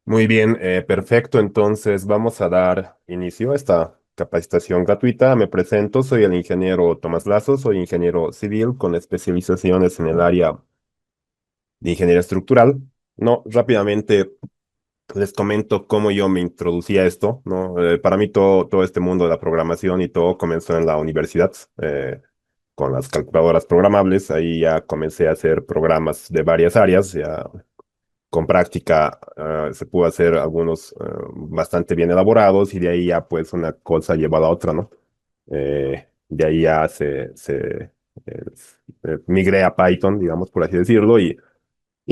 Muy bien, perfecto. Entonces vamos a dar inicio a esta capacitación gratuita. Me presento, soy el ingeniero Tomás Lazo, soy ingeniero civil con especializaciones en el área de ingeniería estructural. No, rápidamente les comento cómo yo me introducí a esto, ¿no? Para mí todo este mundo de la programación y todo comenzó en la universidad, con las calculadoras programables. Ahí ya comencé a hacer programas de varias áreas, ya con práctica se pudo hacer algunos bastante bien elaborados y de ahí ya pues una cosa lleva a la otra, ¿no? De ahí ya migré a Python, digamos, por así decirlo, y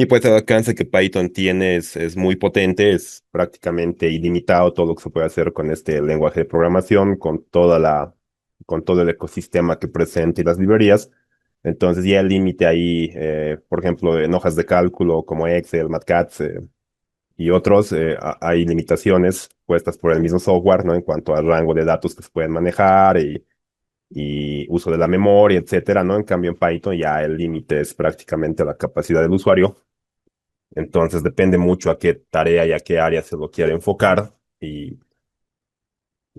pues el alcance que Python tiene es muy potente, es prácticamente ilimitado todo lo que se puede hacer con este lenguaje de programación, con todo el ecosistema que presenta y las librerías. Entonces ya el límite ahí, por ejemplo, en hojas de cálculo como Excel, MATLAB y otros, hay limitaciones puestas por el mismo software, ¿no? En cuanto al rango de datos que se pueden manejar y uso de la memoria, etcétera, ¿no? En cambio, en Python ya el límite es prácticamente la capacidad del usuario. Entonces depende mucho a qué tarea y a qué área se lo quiere enfocar y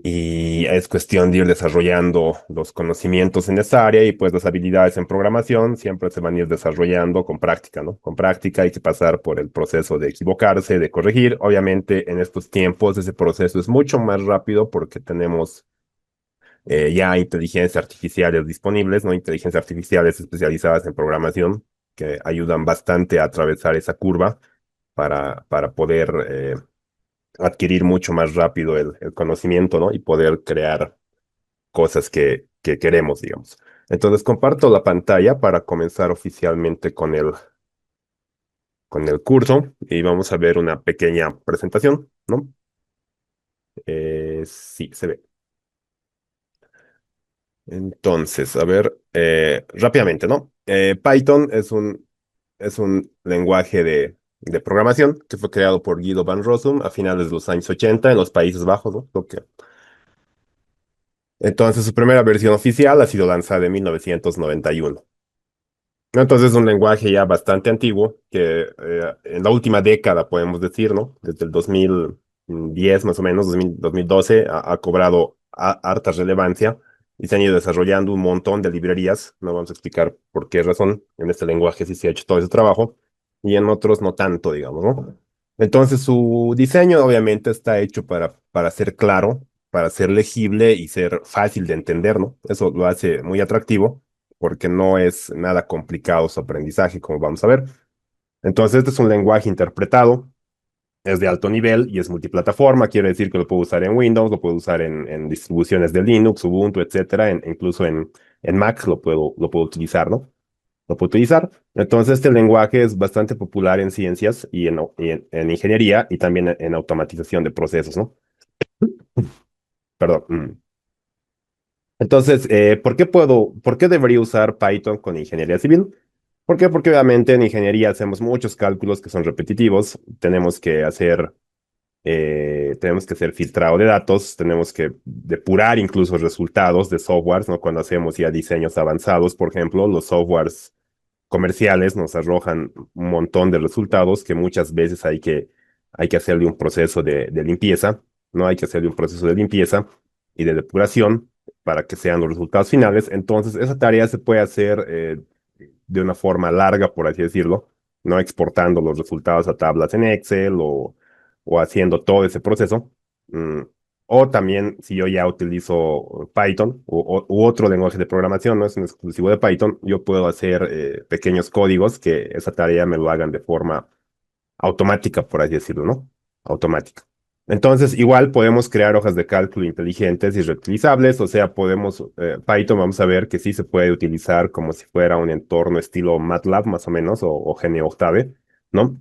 es cuestión de ir desarrollando los conocimientos en esa área y pues las habilidades en programación siempre se van a ir desarrollando con práctica, ¿no? Con práctica hay que pasar por el proceso de equivocarse, de corregir. Obviamente en estos tiempos ese proceso es mucho más rápido porque tenemos ya inteligencias artificiales disponibles, ¿no? Inteligencias artificiales especializadas en programación que ayudan bastante a atravesar esa curva para poder adquirir mucho más rápido el conocimiento, ¿no? Y poder crear cosas que queremos, digamos. Entonces comparto la pantalla para comenzar oficialmente con el curso y vamos a ver una pequeña presentación, ¿no? Sí, se ve. Entonces, a ver, rápidamente, ¿no? Python es un lenguaje de programación que fue creado por Guido van Rossum a finales de los años 80 en los Países Bajos, ¿no? Entonces, su primera versión oficial ha sido lanzada en 1991. Entonces, es un lenguaje ya bastante antiguo que en la última década, podemos decir, ¿no? Desde el 2010 más o menos, 2012, ha cobrado harta relevancia y se han ido desarrollando un montón de librerías. No vamos a explicar por qué razón. En este lenguaje sí se ha hecho todo ese trabajo y en otros no tanto, digamos, ¿no? Entonces, su diseño obviamente está hecho para ser claro, para ser legible y ser fácil de entender, ¿no? Eso lo hace muy atractivo porque no es nada complicado su aprendizaje, como vamos a ver. Entonces, este es un lenguaje interpretado, es de alto nivel y es multiplataforma, quiere decir que lo puedo usar en Windows, lo puedo usar en distribuciones de Linux, Ubuntu, etcétera, incluso en Mac lo puedo utilizar, ¿no? Lo puedo utilizar. Entonces, este lenguaje es bastante popular en ciencias en ingeniería y también en automatización de procesos, ¿no? Perdón. Entonces, por qué debería usar Python con ingeniería civil? ¿Por qué? Porque obviamente en ingeniería hacemos muchos cálculos que son repetitivos, tenemos que hacer filtrado de datos, tenemos que depurar incluso resultados de softwares, ¿no? Cuando hacemos ya diseños avanzados, por ejemplo, los softwares comerciales nos arrojan un montón de resultados que muchas veces hay que hacerle un proceso de limpieza, ¿no? Hay que hacerle un proceso de limpieza y de depuración para que sean los resultados finales. Entonces, esa tarea se puede hacer de una forma larga, por así decirlo, no exportando los resultados a tablas en Excel o haciendo todo ese proceso. Mm, O también, si yo ya utilizo Python u otro lenguaje de programación, no es un exclusivo de Python, yo puedo hacer pequeños códigos que esa tarea me lo hagan de forma automática, por así decirlo, ¿no? Automática. Entonces, igual podemos crear hojas de cálculo inteligentes y reutilizables, o sea, Python vamos a ver que sí se puede utilizar como si fuera un entorno estilo MATLAB más o menos, o GeneOctave, ¿no?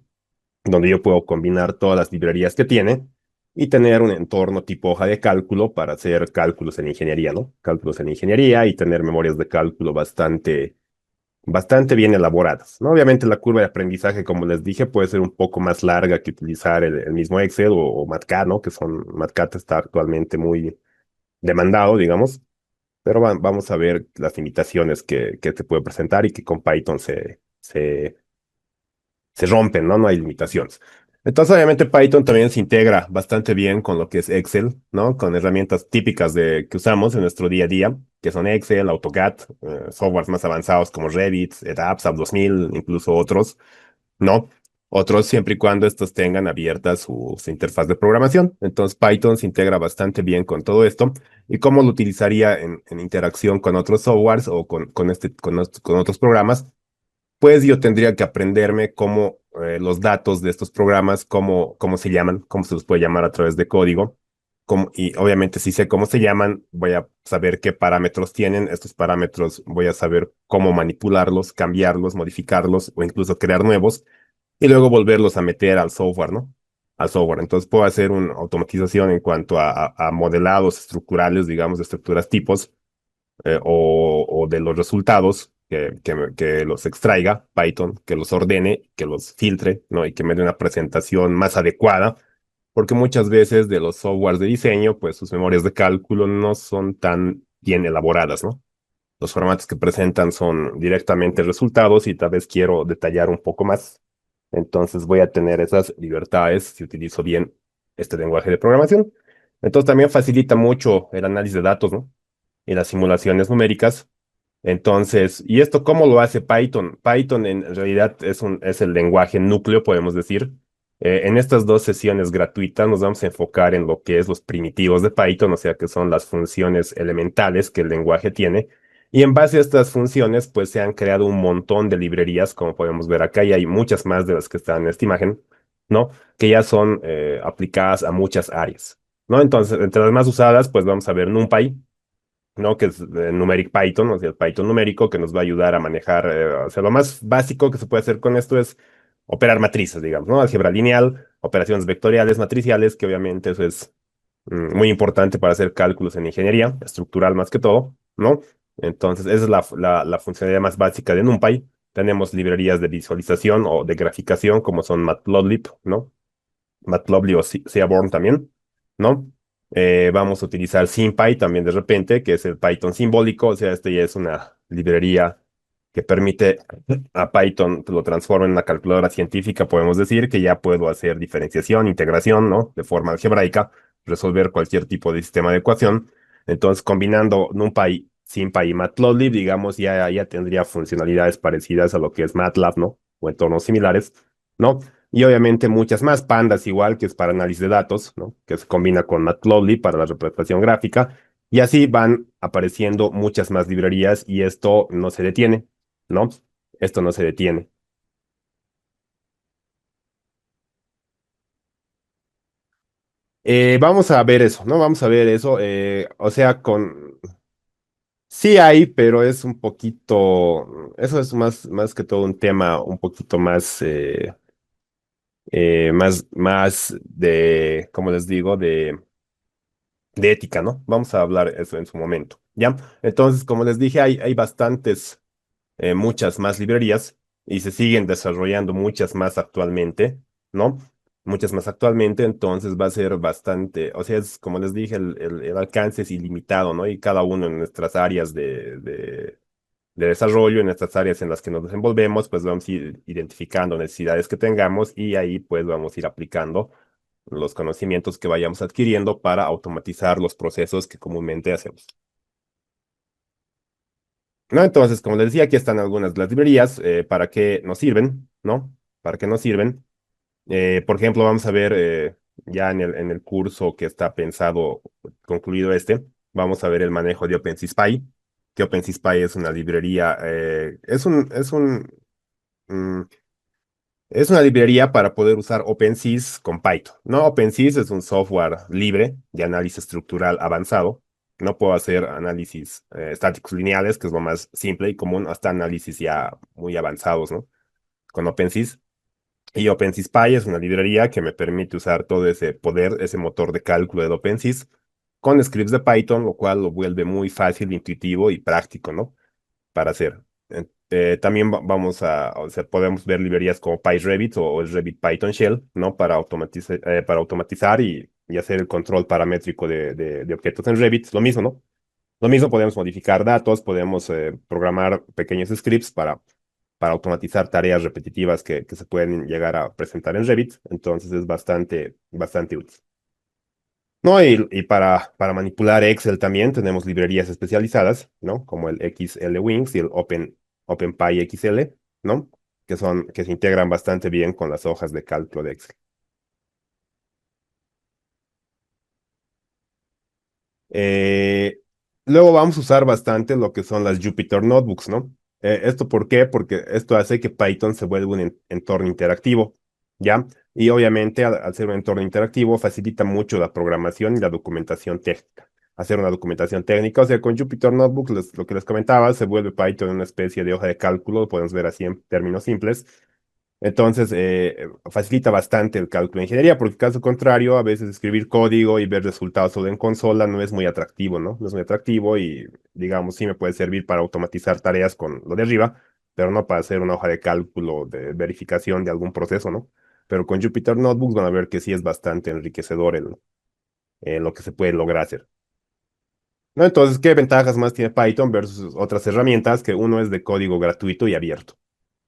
Donde yo puedo combinar todas las librerías que tiene y tener un entorno tipo hoja de cálculo para hacer cálculos en ingeniería, ¿no? Cálculos en ingeniería y tener memorias de cálculo bastante bien elaboradas, ¿no? Obviamente la curva de aprendizaje, como les dije, puede ser un poco más larga que utilizar el mismo Excel o MATLAB, ¿no? MATLAB está actualmente muy demandado, digamos, pero vamos a ver las limitaciones que te puede presentar y que con Python se rompen, ¿no? No hay limitaciones. Entonces, obviamente, Python también se integra bastante bien con lo que es Excel, ¿no? Con herramientas típicas que usamos en nuestro día a día, que son Excel, AutoCAD, softwares más avanzados como Revit, EDAP, SAP 2000, incluso otros, ¿no? Otros siempre y cuando estos tengan abierta su interfaz de programación. Entonces, Python se integra bastante bien con todo esto. ¿Y cómo lo utilizaría en interacción con otros softwares o con otros programas? Pues yo tendría que aprenderme cómo los datos de estos programas, cómo se llaman, cómo se los puede llamar a través de código. Y obviamente si sé cómo se llaman, voy a saber qué parámetros tienen. Estos parámetros voy a saber cómo manipularlos, cambiarlos, modificarlos o incluso crear nuevos y luego volverlos a meter al software, ¿no? Al software. Entonces puedo hacer una automatización en cuanto a modelados estructurales, digamos, de estructuras tipos o de los resultados que los extraiga Python, que los ordene, que los filtre, ¿no? Y que me dé una presentación más adecuada, porque muchas veces de los softwares de diseño, pues sus memorias de cálculo no son tan bien elaboradas, ¿no? Los formatos que presentan son directamente resultados y tal vez quiero detallar un poco más. Entonces voy a tener esas libertades si utilizo bien este lenguaje de programación. Entonces también facilita mucho el análisis de datos, ¿no? Y las simulaciones numéricas. Entonces, ¿y esto cómo lo hace Python? Python en realidad es el lenguaje núcleo, podemos decir. En estas dos sesiones gratuitas nos vamos a enfocar en lo que es los primitivos de Python, o sea, que son las funciones elementales que el lenguaje tiene. Y en base a estas funciones, pues se han creado un montón de librerías, como podemos ver acá, y hay muchas más de las que están en esta imagen, ¿no? Que ya son aplicadas a muchas áreas, ¿no? Entonces, entre las más usadas, pues vamos a ver NumPy, ¿no? Que es Numeric Python, o sea, el Python numérico, que nos va a ayudar a manejar, o sea, lo más básico que se puede hacer con esto es operar matrices, digamos, ¿no? Álgebra lineal, operaciones vectoriales, matriciales, que obviamente eso es muy importante para hacer cálculos en ingeniería, estructural más que todo, ¿no? Entonces, esa es la funcionalidad más básica de NumPy. Tenemos librerías de visualización o de graficación, como son Matplotlib, ¿no? Matplotlib o Seaborn también, ¿no? Vamos a utilizar SymPy también de repente, que es el Python simbólico, o sea, este ya es una librería que permite a Python que lo transforme en una calculadora científica, podemos decir que ya puedo hacer diferenciación, integración, ¿no? De forma algebraica, resolver cualquier tipo de sistema de ecuación. Entonces, combinando NumPy, SymPy y Matplotlib, digamos, ya tendría funcionalidades parecidas a lo que es MATLAB, ¿no? O entornos similares, ¿no? Y obviamente muchas más, Pandas igual, que es para análisis de datos, ¿no? Que se combina con Matplotlib para la representación gráfica. Y así van apareciendo muchas más librerías y esto no se detiene, ¿no? Esto no se detiene. Vamos a ver eso, ¿no? Vamos a ver eso. O sea, Sí hay, pero es un poquito... Eso es más que todo un tema un poquito más de, como les digo, de ética, ¿no? Vamos a hablar eso en su momento, ¿ya? Entonces, como les dije, hay bastantes, muchas más librerías y se siguen desarrollando muchas más actualmente, ¿no? Muchas más actualmente, entonces va a ser bastante, o sea, es como les dije, el alcance es ilimitado, ¿no? Y cada uno en nuestras áreas de desarrollo, en nuestras áreas en las que nos desenvolvemos, pues vamos a ir identificando necesidades que tengamos y ahí pues vamos a ir aplicando los conocimientos que vayamos adquiriendo para automatizar los procesos que comúnmente hacemos. ¿No? Entonces, como les decía, aquí están algunas de las librerías, para qué nos sirven, ¿no? Para qué nos sirven. Por ejemplo, vamos a ver ya en el curso que está pensado, concluido vamos a ver el manejo de OpenSysPy, que OpenSysPy es una librería, mm, es una librería para poder usar OpenSys con Python. No, OpenSys es un software libre de análisis estructural avanzado. No puedo hacer análisis estáticos lineales, que es lo más simple y común, hasta análisis ya muy avanzados, ¿no? Con OpenSys. Y OpenSysPy es una librería que me permite usar todo ese poder, ese motor de cálculo de OpenSys con scripts de Python, lo cual lo vuelve muy fácil, intuitivo y práctico, ¿no? Para hacer. También o sea, podemos ver librerías como PyRabbit o el Rabbit Python Shell, ¿no? Para automatizar y hacer el control paramétrico de objetos en Rabbit. Lo mismo, ¿no? Lo mismo podemos modificar datos, podemos programar pequeños scripts para automatizar tareas repetitivas que se pueden llegar a presentar en Revit. Entonces es bastante útil. No, y para manipular Excel también tenemos librerías especializadas, ¿no? Como el XLWings y el OpenPy XL, ¿no? Que se integran bastante bien con las hojas de cálculo de Excel. Eh, Luego vamos a usar bastante lo que son las Jupyter Notebooks, ¿no? ¿Esto por qué? Porque esto hace que Python se vuelva un entorno interactivo, ¿ya? Y obviamente al ser un entorno interactivo facilita mucho la programación y la documentación técnica. Hacer una documentación técnica, o sea, con Jupyter Notebook, lo que les comentaba, se vuelve Python una especie de hoja de cálculo, lo podemos ver así en términos simples, entonces, facilita bastante el cálculo de ingeniería, porque caso contrario, a veces escribir código y ver resultados solo en consola no es muy atractivo, ¿no? No es muy atractivo y, digamos, sí me puede servir para automatizar tareas con lo de arriba, pero no para hacer una hoja de cálculo de verificación de algún proceso, ¿no? Pero con Jupyter Notebooks van a ver que sí es bastante enriquecedor lo que se puede lograr hacer. ¿No? Entonces, ¿qué ventajas más tiene Python versus otras herramientas? Que uno es de código gratuito y abierto.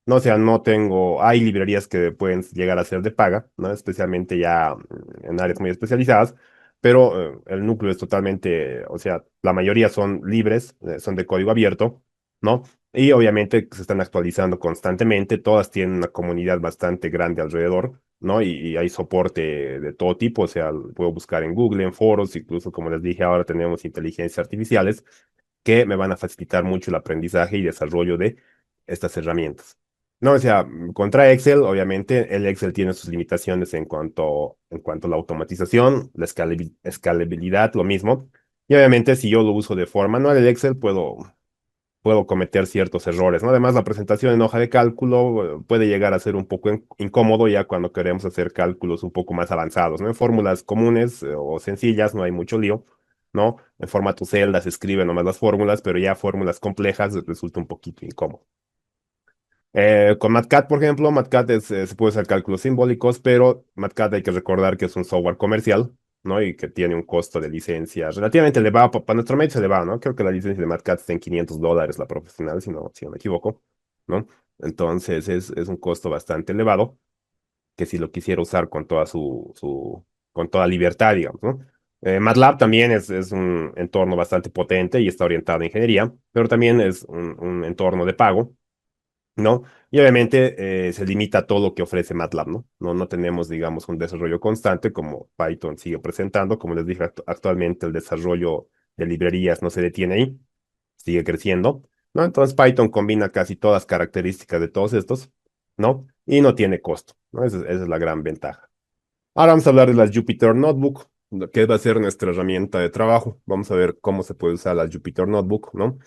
No, o sea, no tengo, hay librerías que pueden llegar a ser de paga, ¿no? Especialmente ya en áreas muy especializadas, pero el núcleo es totalmente, o sea, la mayoría son libres, son de código abierto, ¿no? Y obviamente se están actualizando constantemente, todas tienen una comunidad bastante grande alrededor, ¿no? Y hay soporte de todo tipo, o sea, puedo buscar en Google, en foros, incluso como les dije, ahora tenemos inteligencias artificiales que me van a facilitar mucho el aprendizaje y desarrollo de estas herramientas. No, o sea, contra Excel, obviamente, el Excel tiene sus limitaciones en cuanto a la automatización, la escalabilidad, lo mismo. Y obviamente, si yo lo uso de forma manual, el Excel puedo cometer ciertos errores, ¿no? Además, la presentación en hoja de cálculo puede llegar a ser un poco incómodo ya cuando queremos hacer cálculos un poco más avanzados, ¿no? En fórmulas comunes o sencillas no hay mucho lío, ¿no? En formato celda se escriben nomás las fórmulas, pero ya fórmulas complejas resulta un poquito incómodo. Con Matcat, por ejemplo, Matcat se puede hacer cálculos simbólicos, pero Matcat hay que recordar que es un software comercial, ¿no? Y que tiene un costo de licencia relativamente elevado, para nuestro medio es elevado, ¿no? Creo que la licencia de Matcat está en $500 la profesional, si no me equivoco, ¿no? Entonces es un costo bastante elevado, que si lo quisiera usar con toda libertad, digamos, ¿no? MATLAB también es un entorno bastante potente y está orientado a ingeniería, pero también es un entorno de pago, ¿no? Y obviamente se limita a todo lo que ofrece MATLAB, ¿no? No tenemos, digamos, un desarrollo constante como Python sigue presentando. Como les dije, actualmente el desarrollo de librerías no se detiene ahí, sigue creciendo, ¿no? Entonces Python combina casi todas las características de todos estos, ¿no? Y no tiene costo, ¿no? Esa es la gran ventaja. Ahora vamos a hablar de las Jupyter Notebook, que va a ser nuestra herramienta de trabajo. Vamos a ver cómo se puede usar la Jupyter Notebook, ¿no?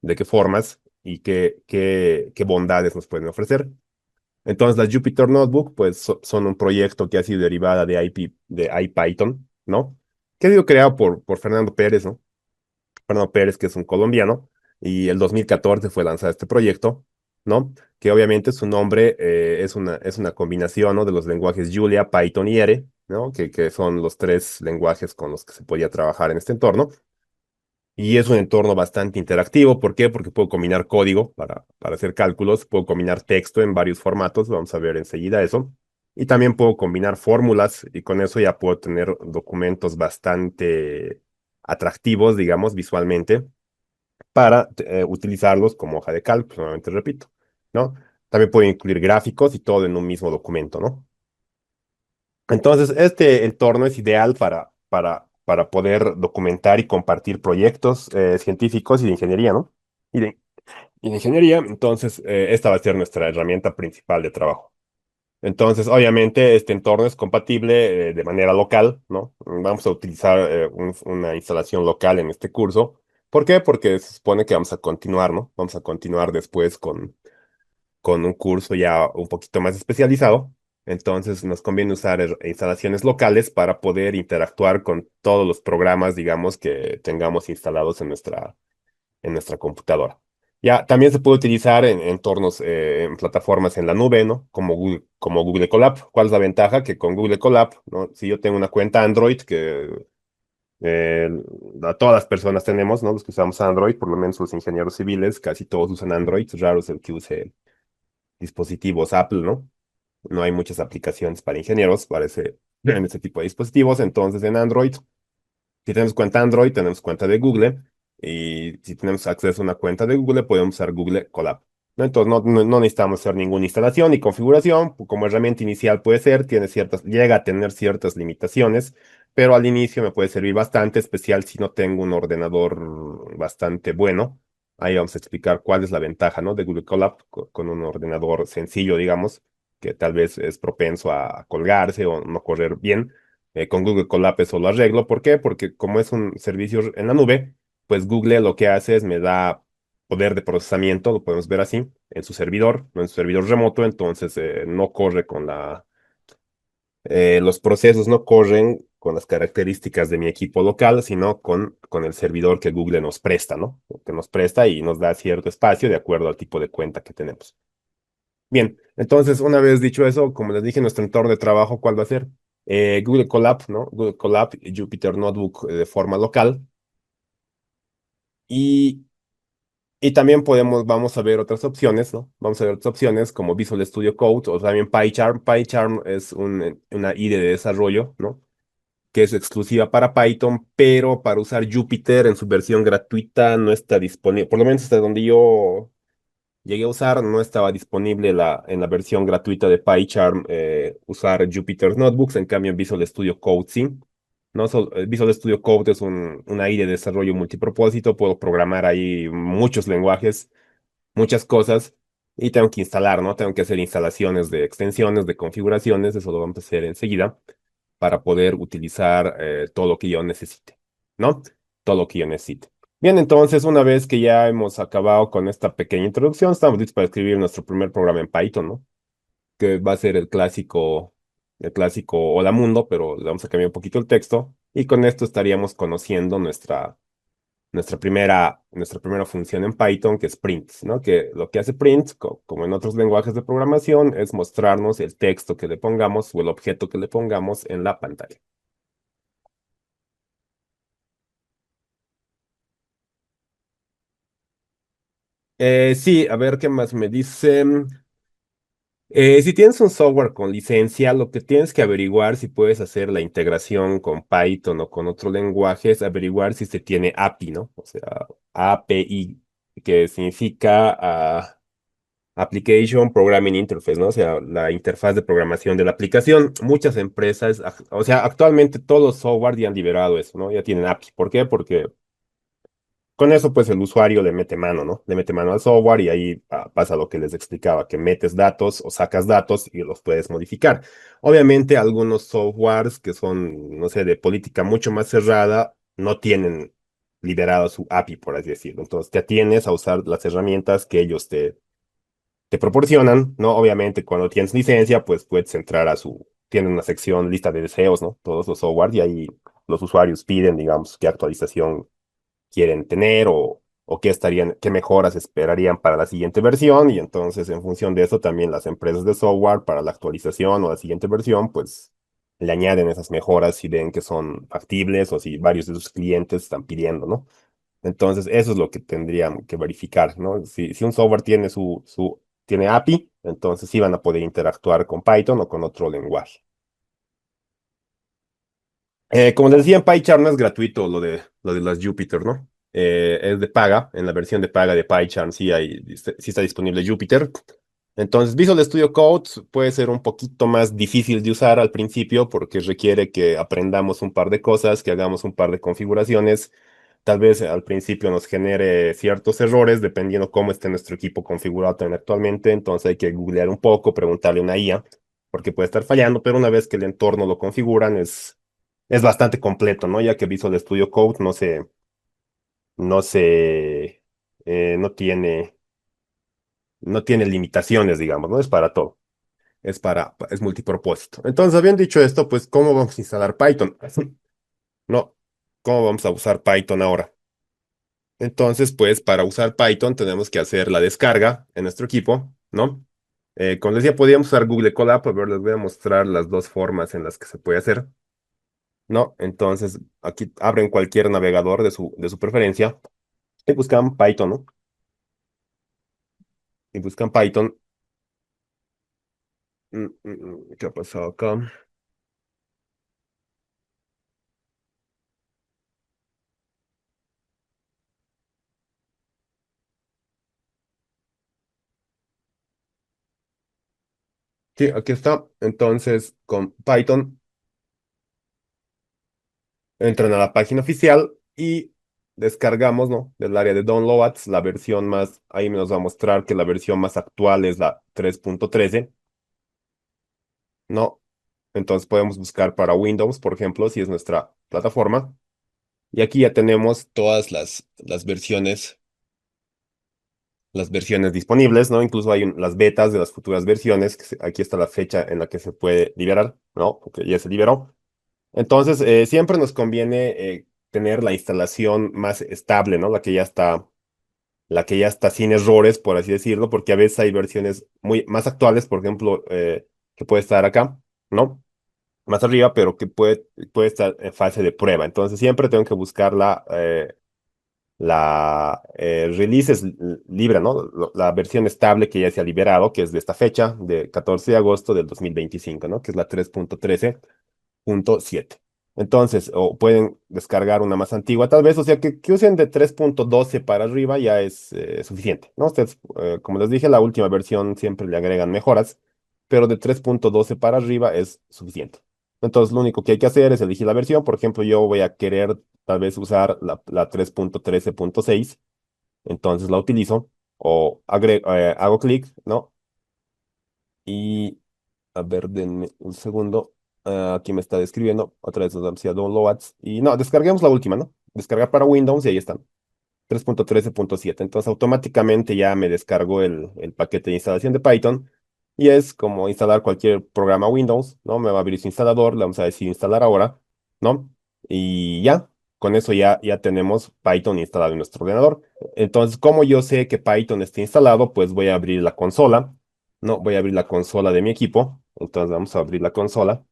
De qué formas y qué bondades nos pueden ofrecer. Entonces, las Jupyter Notebook, pues son un proyecto que ha sido derivada de IPython, ¿no? Que ha sido creado por Fernando Pérez, ¿no? Fernando Pérez, que es un colombiano, y el 2014 fue lanzado este proyecto, ¿no? Que obviamente su nombre es una combinación, ¿no? De los lenguajes Julia, Python y R, ¿no? Que son los tres lenguajes con los que se podía trabajar en este entorno. Y es un entorno bastante interactivo. ¿Por qué? Porque puedo combinar código para hacer cálculos, puedo combinar texto en varios formatos, vamos a ver enseguida eso. Y también puedo combinar fórmulas y con eso ya puedo tener documentos bastante atractivos, digamos, visualmente, para utilizarlos como hoja de cálculo, nuevamente repito, ¿no? También puedo incluir gráficos y todo en un mismo documento, ¿no? Entonces, este entorno es ideal para poder documentar y compartir proyectos científicos y de ingeniería, ¿no? Y de ingeniería, entonces, esta va a ser nuestra herramienta principal de trabajo. Entonces, obviamente, este entorno es compatible de manera local, ¿no? Vamos a utilizar una instalación local en este curso. ¿Por qué? Porque se supone que vamos a continuar, ¿no? Vamos a continuar después con un curso ya un poquito más especializado. Entonces nos conviene usar instalaciones locales para poder interactuar con todos los programas, digamos, que tengamos instalados en nuestra computadora. Ya, también se puede utilizar en entornos, en plataformas en la nube, ¿no? Como Google Colab. ¿Cuál es la ventaja? Que con Google Colab, ¿no? Si yo tengo una cuenta Android, que eh, todas las personas tenemos, ¿no? Los que usamos Android, por lo menos los ingenieros civiles, casi todos usan Android, raro es el que use dispositivos Apple, ¿no? No hay muchas aplicaciones para ingenieros, en ese tipo de dispositivos. Entonces, en Android, si tenemos cuenta Android, tenemos cuenta de Google. Y si tenemos acceso a una cuenta de Google, podemos usar Google Colab, ¿no? Entonces, no necesitamos hacer ninguna instalación ni configuración. Como herramienta inicial puede ser, llega a tener ciertas limitaciones, pero al inicio me puede servir bastante, especial si no tengo un ordenador bastante bueno. Ahí vamos a explicar cuál es la ventaja, ¿no? De Google Colab con un ordenador sencillo, digamos, que tal vez es propenso a colgarse o no correr bien. Con Google Colab eso lo arreglo. ¿Por qué? Porque como es un servicio en la nube, pues Google lo que hace es me da poder de procesamiento, lo podemos ver así, en su servidor, no en su servidor remoto. Entonces no corre los procesos no corren con las características de mi equipo local, sino con el servidor que Google nos presta, ¿no? Que nos presta y nos da cierto espacio de acuerdo al tipo de cuenta que tenemos. Bien, entonces, una vez dicho eso, como les dije, nuestro entorno de trabajo, ¿cuál va a ser? Google Colab, ¿no? Google Colab y Jupyter Notebook de forma local. Y, y también vamos a ver otras opciones, ¿no? Vamos a ver otras opciones como Visual Studio Code o también PyCharm. PyCharm es una IDE de desarrollo, ¿no? Que es exclusiva para Python, pero para usar Jupyter en su versión gratuita no está disponible. Por lo menos hasta donde yo llegué a usar, no estaba disponible en la versión gratuita de PyCharm usar Jupyter Notebooks. En cambio en Visual Studio Code sí. ¿No? Visual Studio Code es una IDE de desarrollo multipropósito, puedo programar ahí muchos lenguajes, muchas cosas, y tengo que instalar, ¿no? Tengo que hacer instalaciones de extensiones, de configuraciones, eso lo vamos a hacer enseguida, para poder utilizar todo lo que yo necesite, ¿no? Todo lo que yo necesite. Bien, entonces, una vez que ya hemos acabado con esta pequeña introducción, estamos listos para escribir nuestro primer programa en Python, ¿no? Que va a ser el clásico Hola Mundo, pero le vamos a cambiar un poquito el texto, y con esto estaríamos conociendo nuestra primera función en Python, que es print, ¿no? Que lo que hace print, como en otros lenguajes de programación, es mostrarnos el texto que le pongamos o el objeto que le pongamos en la pantalla. Sí, a ver qué más me dicen. Si tienes un software con licencia, lo que tienes que averiguar si puedes hacer la integración con Python o con otro lenguaje es averiguar si se tiene API, ¿no? O sea, API, que significa Application Programming Interface, ¿no? O sea, la interfaz de programación de la aplicación. Muchas empresas, o sea, actualmente todos los software ya han liberado eso, ¿no? Ya tienen API. ¿Por qué? Porque con eso, pues el usuario le mete mano, ¿no? Le mete mano al software y ahí pasa lo que les explicaba, que metes datos o sacas datos y los puedes modificar. Obviamente, algunos softwares que son, no sé, de política mucho más cerrada, no tienen liberado su API, por así decirlo. Entonces, te atienes a usar las herramientas que ellos te proporcionan, ¿no? Obviamente, cuando tienes licencia, pues puedes entrar tienen una sección lista de deseos, ¿no? Todos los software y ahí los usuarios piden, digamos, qué actualización quieren tener o qué mejoras esperarían para la siguiente versión. Y entonces, en función de eso, también las empresas de software para la actualización o la siguiente versión, pues le añaden esas mejoras si ven que son factibles o si varios de sus clientes están pidiendo, ¿no? Entonces, eso es lo que tendrían que verificar, ¿no? Si un software tiene API, entonces sí van a poder interactuar con Python o con otro lenguaje. Como les decía, en PyCharm no es gratuito lo de las Jupyter, ¿no? Es de paga. En la versión de paga de PyCharm sí está disponible Jupyter. Entonces, Visual Studio Code puede ser un poquito más difícil de usar al principio porque requiere que aprendamos un par de cosas, que hagamos un par de configuraciones. Tal vez al principio nos genere ciertos errores dependiendo cómo esté nuestro equipo configurado también actualmente. Entonces hay que googlear un poco, preguntarle a una IA, porque puede estar fallando, pero una vez que el entorno lo configuran es bastante completo, ¿no? Ya que Visual Studio Code no se, no tiene limitaciones, digamos, ¿no? Es para todo. Es multipropósito. Entonces, habiendo dicho esto, pues, ¿cómo vamos a instalar Python? No, ¿cómo vamos a usar Python ahora? Entonces, pues, para usar Python tenemos que hacer la descarga en nuestro equipo, ¿no? Como les decía, podríamos usar Google Colab. A ver, les voy a mostrar las dos formas en las que se puede hacer, ¿no? Entonces, aquí abren cualquier navegador de su preferencia y buscan Python, ¿no? Y buscan Python ¿Qué ha pasado acá? Sí, aquí está. Entonces, con Python entran a la página oficial y descargamos, ¿no? Del área de downloads, la versión más, ahí nos va a mostrar que la versión más actual es la 3.13, ¿no? Entonces podemos buscar para Windows, por ejemplo, si es nuestra plataforma. Y aquí ya tenemos todas las versiones disponibles, ¿no? Incluso hay las betas de las futuras versiones. Aquí está la fecha en la que se puede liberar, ¿no? Porque ya se liberó. Entonces, siempre nos conviene tener la instalación más estable, ¿no? La que ya está sin errores, por así decirlo, porque a veces hay versiones muy más actuales, por ejemplo, que puede estar acá, ¿no? Más arriba, pero que puede estar en fase de prueba. Entonces, siempre tengo que buscar la release es libre, ¿no? La versión estable que ya se ha liberado, que es de esta fecha, de 14 de agosto del 2025, ¿no? Que es la 3.13.7. Entonces, o pueden descargar una más antigua, tal vez, o sea, que usen de 3.12 para arriba ya es suficiente, ¿no? Ustedes, como les dije, la última versión siempre le agregan mejoras, pero de 3.12 para arriba es suficiente. Entonces, lo único que hay que hacer es elegir la versión. Por ejemplo, yo voy a querer tal vez usar la 3.13.6, entonces la utilizo o hago clic, ¿no? Y a ver, denme un segundo. Aquí me está describiendo. Otra vez nos decía downloads. Y no, descarguemos la última, ¿no? Descargar para Windows y ahí están. 3.13.7. Entonces automáticamente ya me descargó el paquete de instalación de Python. Y es como instalar cualquier programa Windows, ¿no? Me va a abrir su instalador. Le vamos a decir instalar ahora, ¿no? Y ya. Con eso ya tenemos Python instalado en nuestro ordenador. Entonces, como yo sé que Python está instalado, pues voy a abrir la consola. No, voy a abrir la consola de mi equipo. Entonces vamos a abrir la consola.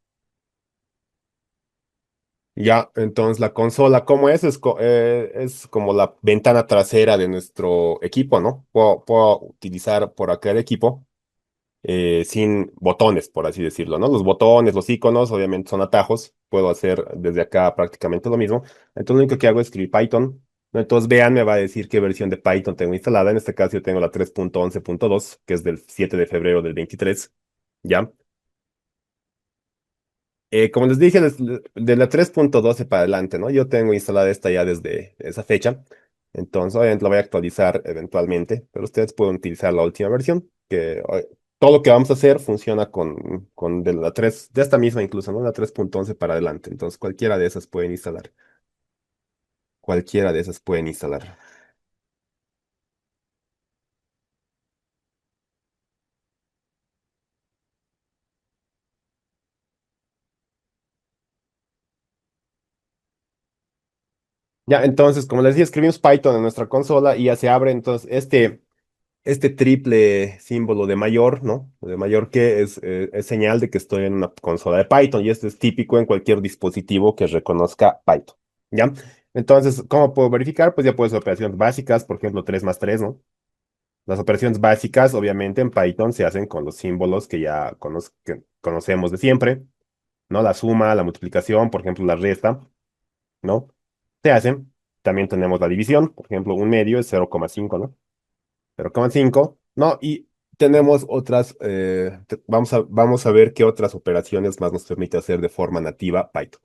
Ya, entonces la consola, ¿cómo es? Es como la ventana trasera de nuestro equipo, ¿no? Puedo utilizar por acá el equipo sin botones, por así decirlo, ¿no? Los botones, los iconos, obviamente son atajos. Puedo hacer desde acá prácticamente lo mismo. Entonces lo único que hago es escribir Python, ¿no? Entonces vean, me va a decir qué versión de Python tengo instalada. En este caso yo tengo la 3.11.2, que es del 7 de febrero del 23. ¿Ya? Como les dije, de la 3.12 para adelante, ¿no? Yo tengo instalada esta ya desde esa fecha. Entonces, obviamente la voy a actualizar eventualmente, pero ustedes pueden utilizar la última versión, que todo lo que vamos a hacer funciona con de la 3 de esta misma incluso, ¿no? La 3.11 para adelante. Entonces, cualquiera de esas pueden instalar. Cualquiera de esas pueden instalar. Ya, entonces, como les decía, escribimos Python en nuestra consola y ya se abre. Entonces, este triple símbolo de mayor, ¿no? De mayor que es señal de que estoy en una consola de Python y esto es típico en cualquier dispositivo que reconozca Python, ¿ya? Entonces, ¿cómo puedo verificar? Pues ya puedes hacer operaciones básicas, por ejemplo, 3 más 3, ¿no? Las operaciones básicas, obviamente, en Python se hacen con los símbolos que ya que conocemos de siempre, ¿no? La suma, la multiplicación, por ejemplo, la resta, ¿no? Se hacen. También tenemos la división, por ejemplo, un medio es 0,5, ¿no? 0,5, ¿no? Y tenemos otras, vamos a ver qué otras operaciones más nos permite hacer de forma nativa Python,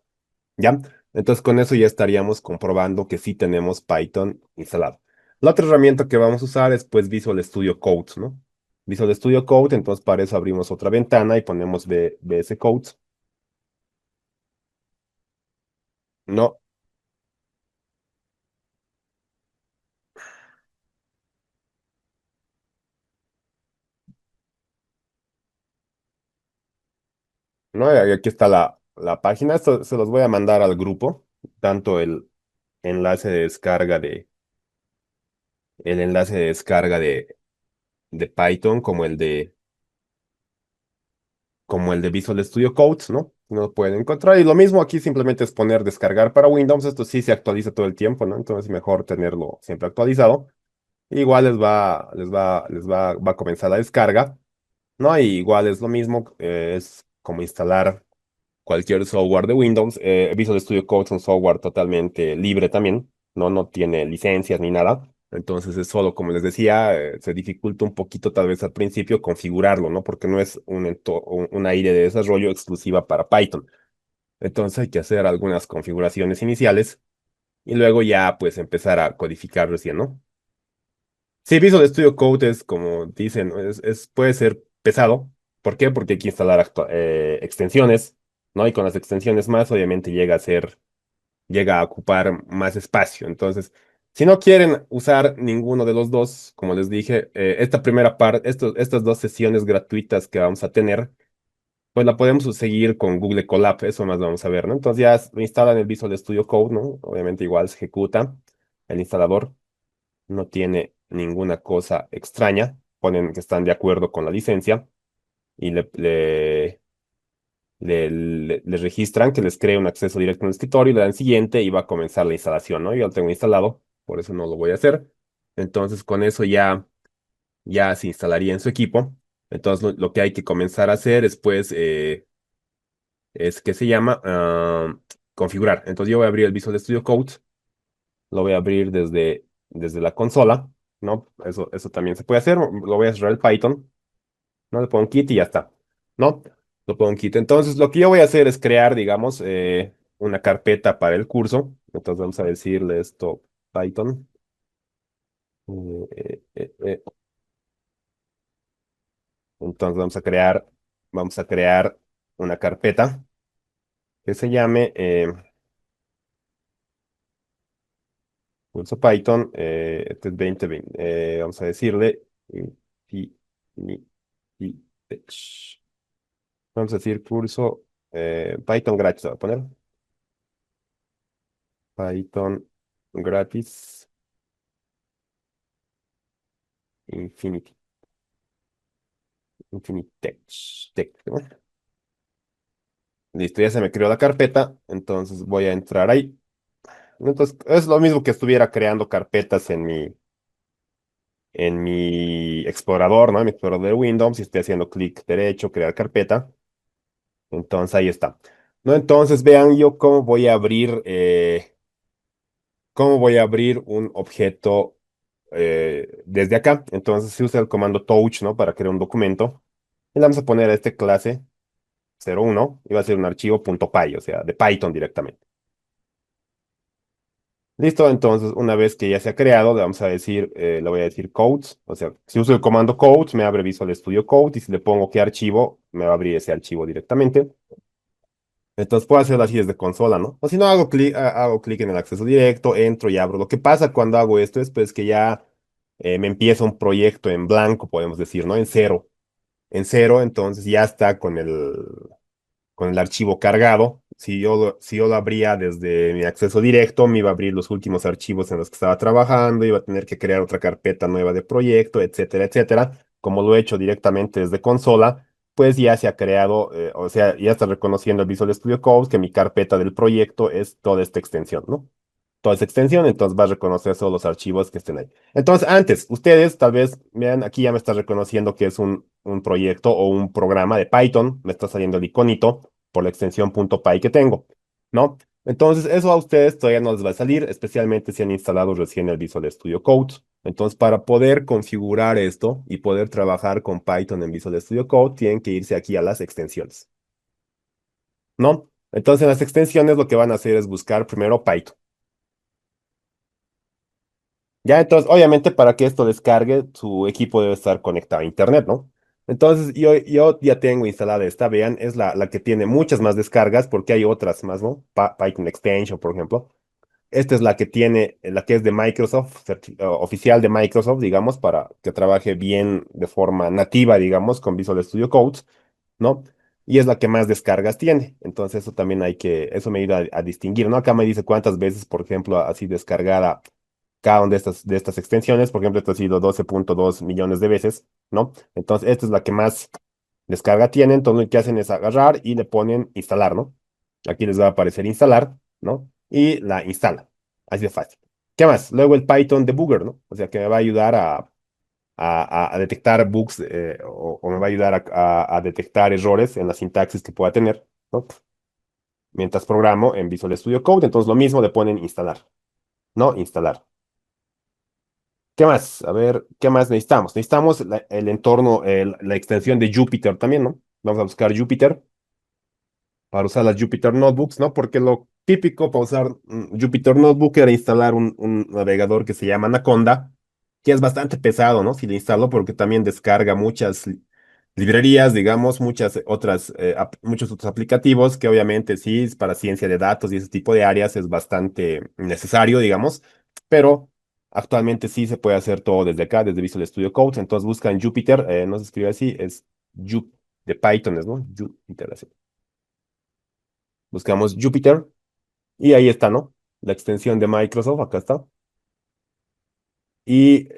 ¿ya? Entonces con eso ya estaríamos comprobando que sí tenemos Python instalado. La otra herramienta que vamos a usar es pues Visual Studio Code, ¿no? Visual Studio Code, entonces para eso abrimos otra ventana y ponemos VS Code, ¿no? ¿No? Y aquí está la página, esto se los voy a mandar al grupo, tanto enlace de descarga de, el enlace de descarga de Python como el de Visual Studio Code, ¿no? No lo pueden encontrar. Y lo mismo aquí simplemente es poner descargar para Windows. Esto sí se actualiza todo el tiempo, ¿no? Entonces mejor tenerlo siempre actualizado. Igual va a comenzar la descarga, ¿no? Y igual es lo mismo, es como instalar cualquier software de Windows. Visual Studio Code es un software totalmente libre también, ¿no? No tiene licencias ni nada. Entonces es solo, como les decía, se dificulta un poquito tal vez al principio configurarlo, ¿no? Porque no es una IDE de desarrollo exclusiva para Python. Entonces hay que hacer algunas configuraciones iniciales y luego ya pues empezar a codificar recién, ¿no? Sí, Visual Studio Code es como dicen, puede ser pesado. ¿Por qué? Porque hay que instalar extensiones, ¿no? Y con las extensiones más, obviamente llega a ocupar más espacio. Entonces, si no quieren usar ninguno de los dos, como les dije, esta primera parte, estas dos sesiones gratuitas que vamos a tener, pues la podemos seguir con Google Colab, eso más vamos a ver, ¿no? Entonces ya instalan el Visual Studio Code, ¿no? Obviamente igual se ejecuta el instalador, no tiene ninguna cosa extraña, ponen que están de acuerdo con la licencia y le registran que les cree un acceso directo en el escritorio, le dan siguiente y va a comenzar la instalación, ¿no? Yo lo tengo instalado, por eso no lo voy a hacer. Entonces con eso ya se instalaría en su equipo. Entonces lo que hay que comenzar a hacer después es que se llama configurar. Entonces yo voy a abrir el Visual Studio Code, lo voy a abrir desde la consola, ¿no? Eso también se puede hacer. Lo voy a cerrar el Python, ¿no? Le pongo un kit y ya está, ¿no? Lo pongo un kit. Entonces, lo que yo voy a hacer es crear, digamos, una carpeta para el curso. Entonces, vamos a decirle esto, Python. Eh. Entonces, vamos a crear una carpeta que se llame curso Python. Este es 2020. Vamos a decirle Infinity. Vamos a decir curso Python gratis. Voy a poner Python gratis Infinity. Infinity Tech, ¿no? Listo, ya se me creó la carpeta, entonces voy a entrar ahí. Entonces, es lo mismo que estuviera creando carpetas en mi explorador, ¿no? En mi explorador de Windows, y estoy haciendo clic derecho, crear carpeta. Entonces ahí está. ¿No? Entonces vean yo cómo voy a abrir un objeto desde acá. Entonces se usa el comando touch, ¿no? Para crear un documento. Y le vamos a poner a este clase 01 y va a ser un archivo .py, o sea, de Python directamente. Listo, entonces una vez que ya se ha creado, le voy a decir codes, o sea, si uso el comando codes, me abre Visual Studio Code y si le pongo qué archivo, me va a abrir ese archivo directamente. Entonces puedo hacerlo así desde consola, ¿no? O si no, hago clic en el acceso directo, entro y abro. Lo que pasa cuando hago esto es pues que ya me empieza un proyecto en blanco, podemos decir, ¿no? En cero. En cero, entonces ya está con el archivo cargado. Si yo lo abría desde mi acceso directo, me iba a abrir los últimos archivos en los que estaba trabajando, iba a tener que crear otra carpeta nueva de proyecto, etcétera, etcétera. Como lo he hecho directamente desde consola, pues ya se ha creado, o sea, ya está reconociendo el Visual Studio Code que mi carpeta del proyecto es toda esta extensión, ¿no? Toda esa extensión, entonces va a reconocer solo los archivos que estén ahí. Entonces, antes, ustedes tal vez, vean, aquí ya me está reconociendo que es un proyecto o un programa de Python, me está saliendo el iconito por la extensión .py que tengo, ¿no? Entonces, eso a ustedes todavía no les va a salir, especialmente si han instalado recién el Visual Studio Code. Entonces, para poder configurar esto y poder trabajar con Python en Visual Studio Code, tienen que irse aquí a las extensiones, ¿no? Entonces, en las extensiones lo que van a hacer es buscar primero Python. Ya, entonces, obviamente, para que esto descargue, su equipo debe estar conectado a Internet, ¿no? Entonces, yo ya tengo instalada esta, vean, es la que tiene muchas más descargas, porque hay otras más, ¿no? Python Extension, por ejemplo. Esta es la que es de Microsoft, oficial de Microsoft, digamos, para que trabaje bien de forma nativa, digamos, con Visual Studio Code, ¿no? Y es la que más descargas tiene. Entonces, eso me ayuda a distinguir, ¿no? Acá me dice cuántas veces, por ejemplo, así descargada cada una de estas extensiones. Por ejemplo, esto ha sido 12.2 millones de veces, ¿no? Entonces, esta es la que más descarga tiene. Entonces, lo que hacen es agarrar y le ponen instalar, ¿no? Aquí les va a aparecer instalar, ¿no? Y la instalan. Así de fácil. ¿Qué más? Luego el Python debugger, ¿no? O sea, que me va a ayudar a detectar bugs o me va a ayudar a detectar errores en la sintaxis que pueda tener, ¿no? Mientras programo en Visual Studio Code. Entonces lo mismo le ponen instalar, ¿no? Instalar. ¿Qué más? A ver, ¿qué más necesitamos? Necesitamos el entorno, la extensión de Jupyter también, ¿no? Vamos a buscar Jupyter para usar las Jupyter Notebooks, ¿no? Porque lo típico para usar Jupyter Notebook era instalar un navegador que se llama Anaconda, que es bastante pesado, ¿no? Si le instalo, porque también descarga muchas librerías, digamos, muchos otros aplicativos, que obviamente sí, es para ciencia de datos y ese tipo de áreas es bastante necesario, digamos, pero actualmente sí se puede hacer todo desde acá, desde Visual Studio Code. Entonces buscan Jupyter, no se escribe así, es de Python, ¿no? Jupyter, así. Buscamos Jupyter y ahí está, ¿no? La extensión de Microsoft, acá está. Y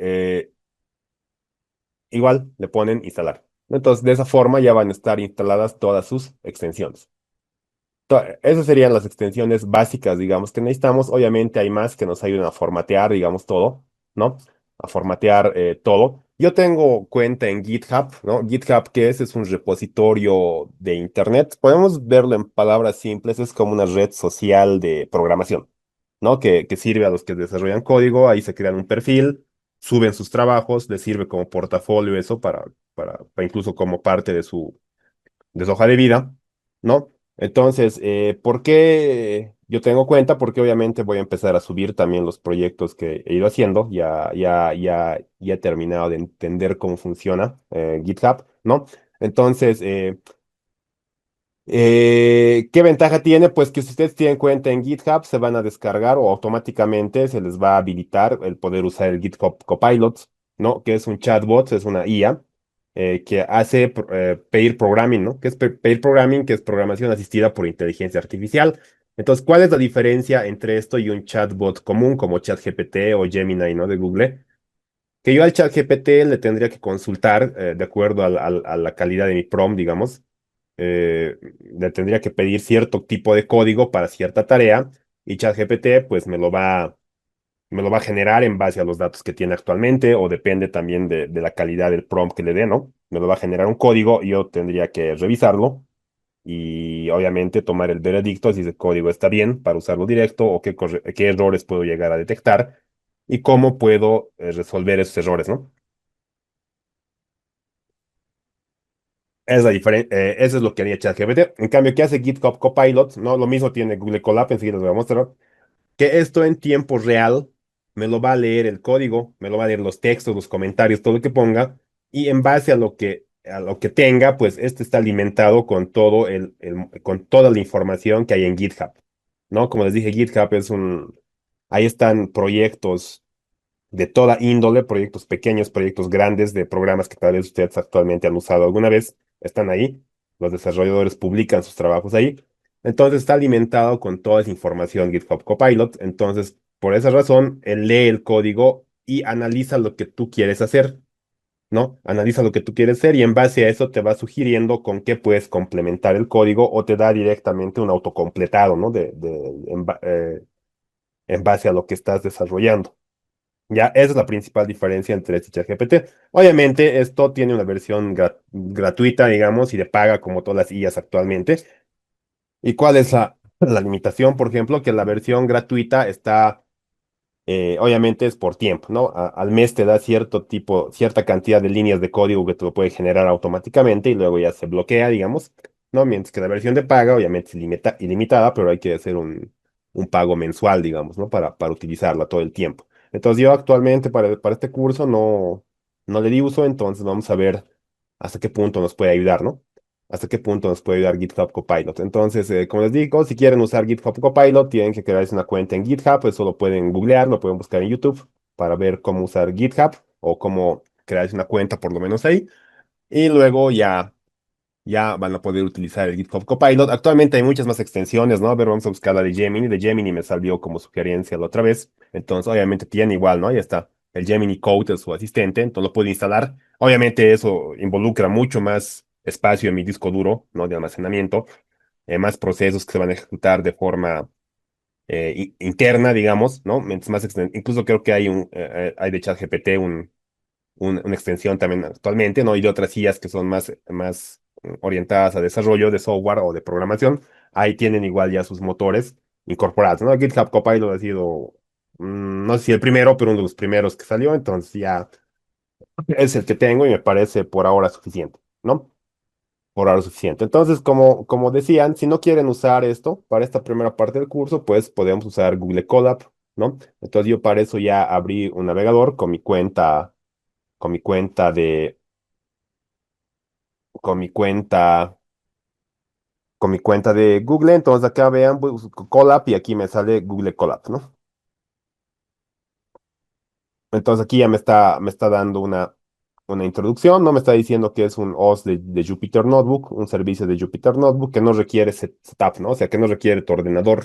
igual le ponen instalar. Entonces, de esa forma ya van a estar instaladas todas sus extensiones. Esas serían las extensiones básicas, digamos, que necesitamos. Obviamente hay más que nos ayuden a formatear, digamos, todo, ¿no? A formatear todo. Yo tengo cuenta en GitHub, ¿no? GitHub, ¿qué es? Es un repositorio de Internet. Podemos verlo en palabras simples, es como una red social de programación, ¿no? Que sirve a los que desarrollan código, ahí se crean un perfil, suben sus trabajos, les sirve como portafolio eso para incluso como parte de su hoja de vida, ¿no? Entonces, ¿por qué yo tengo cuenta? Porque obviamente voy a empezar a subir también los proyectos que he ido haciendo. Ya he terminado de entender cómo funciona GitHub, ¿no? Entonces, ¿qué ventaja tiene? Pues que si ustedes tienen cuenta en GitHub, se van a descargar o automáticamente se les va a habilitar el poder usar el GitHub Copilot, ¿no? Que es un chatbot, es una IA que hace pair programming, ¿no? Que es pair programming, que es programación asistida por inteligencia artificial. Entonces, ¿cuál es la diferencia entre esto y un chatbot común como ChatGPT o Gemini, ¿no? De Google? Que yo al ChatGPT le tendría que consultar de acuerdo a la calidad de mi prompt, digamos. Le tendría que pedir cierto tipo de código para cierta tarea y ChatGPT pues me lo va a generar en base a los datos que tiene actualmente o depende también de la calidad del prompt que le dé, ¿no? Me lo va a generar un código y yo tendría que revisarlo y obviamente tomar el veredicto si ese código está bien para usarlo directo o qué errores puedo llegar a detectar y cómo puedo resolver esos errores, ¿no? Es la eso es lo que haría ChatGPT. En cambio, ¿qué hace GitHub Copilot? No, lo mismo tiene Google Colab, enseguida les voy a mostrar. Que esto en tiempo real me lo va a leer el código, me lo va a leer los textos, los comentarios, todo lo que ponga, y en base a lo que tenga, pues este está alimentado con con toda la información que hay en GitHub, ¿no? Como les dije, GitHub ahí están proyectos de toda índole, proyectos pequeños, proyectos grandes, de programas que tal vez ustedes actualmente han usado alguna vez, están ahí, los desarrolladores publican sus trabajos ahí, entonces está alimentado con toda esa información GitHub Copilot, entonces por esa razón él lee el código y analiza lo que tú quieres hacer, ¿no? Analiza lo que tú quieres hacer y en base a eso te va sugiriendo con qué puedes complementar el código o te da directamente un autocompletado, ¿no? En base a lo que estás desarrollando. Ya, esa es la principal diferencia entre este y ChatGPT. Obviamente, esto tiene una versión gratuita, digamos, y de paga como todas las IAs actualmente. ¿Y cuál es la limitación? Por ejemplo, que la versión gratuita obviamente es por tiempo, ¿no? Al mes te da cierta cantidad de líneas de código que te lo puede generar automáticamente y luego ya se bloquea, digamos, ¿no? Mientras que la versión de paga, obviamente es ilimitada, pero hay que hacer un pago mensual, digamos, ¿no? Para utilizarla todo el tiempo. Entonces yo actualmente para este curso no le di uso, entonces vamos a ver hasta qué punto nos puede ayudar, ¿no? Hasta qué punto nos puede ayudar GitHub Copilot. Entonces, como les digo, si quieren usar GitHub Copilot, tienen que crearse una cuenta en GitHub. Eso lo pueden googlear, lo pueden buscar en YouTube para ver cómo usar GitHub o cómo crearse una cuenta, por lo menos ahí. Y luego ya van a poder utilizar el GitHub Copilot. Actualmente hay muchas más extensiones, ¿no? A ver, vamos a buscar la de Gemini. De Gemini me salió como sugerencia la otra vez. Entonces, obviamente tiene igual, ¿no? Ya está. El Gemini Code es su asistente, entonces lo puedo instalar. Obviamente eso involucra mucho más espacio en mi disco duro, ¿no? De almacenamiento, más procesos que se van a ejecutar de forma interna, digamos, ¿no? Mientras más incluso creo que hay de ChatGPT una extensión también actualmente, ¿no? Y de otras IAs que son más orientadas a desarrollo de software o de programación, ahí tienen igual ya sus motores incorporados, ¿no? GitHub Copilot ha sido, no sé si el primero, pero uno de los primeros que salió, entonces ya es el que tengo y me parece por ahora suficiente, ¿no? Por ahora suficiente. Entonces, como decían, si no quieren usar esto para esta primera parte del curso, pues podemos usar Google Colab, ¿no? Entonces yo para eso ya abrí un navegador con mi cuenta de, con mi cuenta, con mi cuenta de Google. Entonces acá vean, busco Colab y aquí me sale Google Colab, ¿no? Entonces aquí ya me está dando una introducción, ¿no? Me está diciendo que es un OS de Jupyter Notebook, un servicio de Jupyter Notebook que no requiere setup, ¿no? O sea, que no requiere tu ordenador.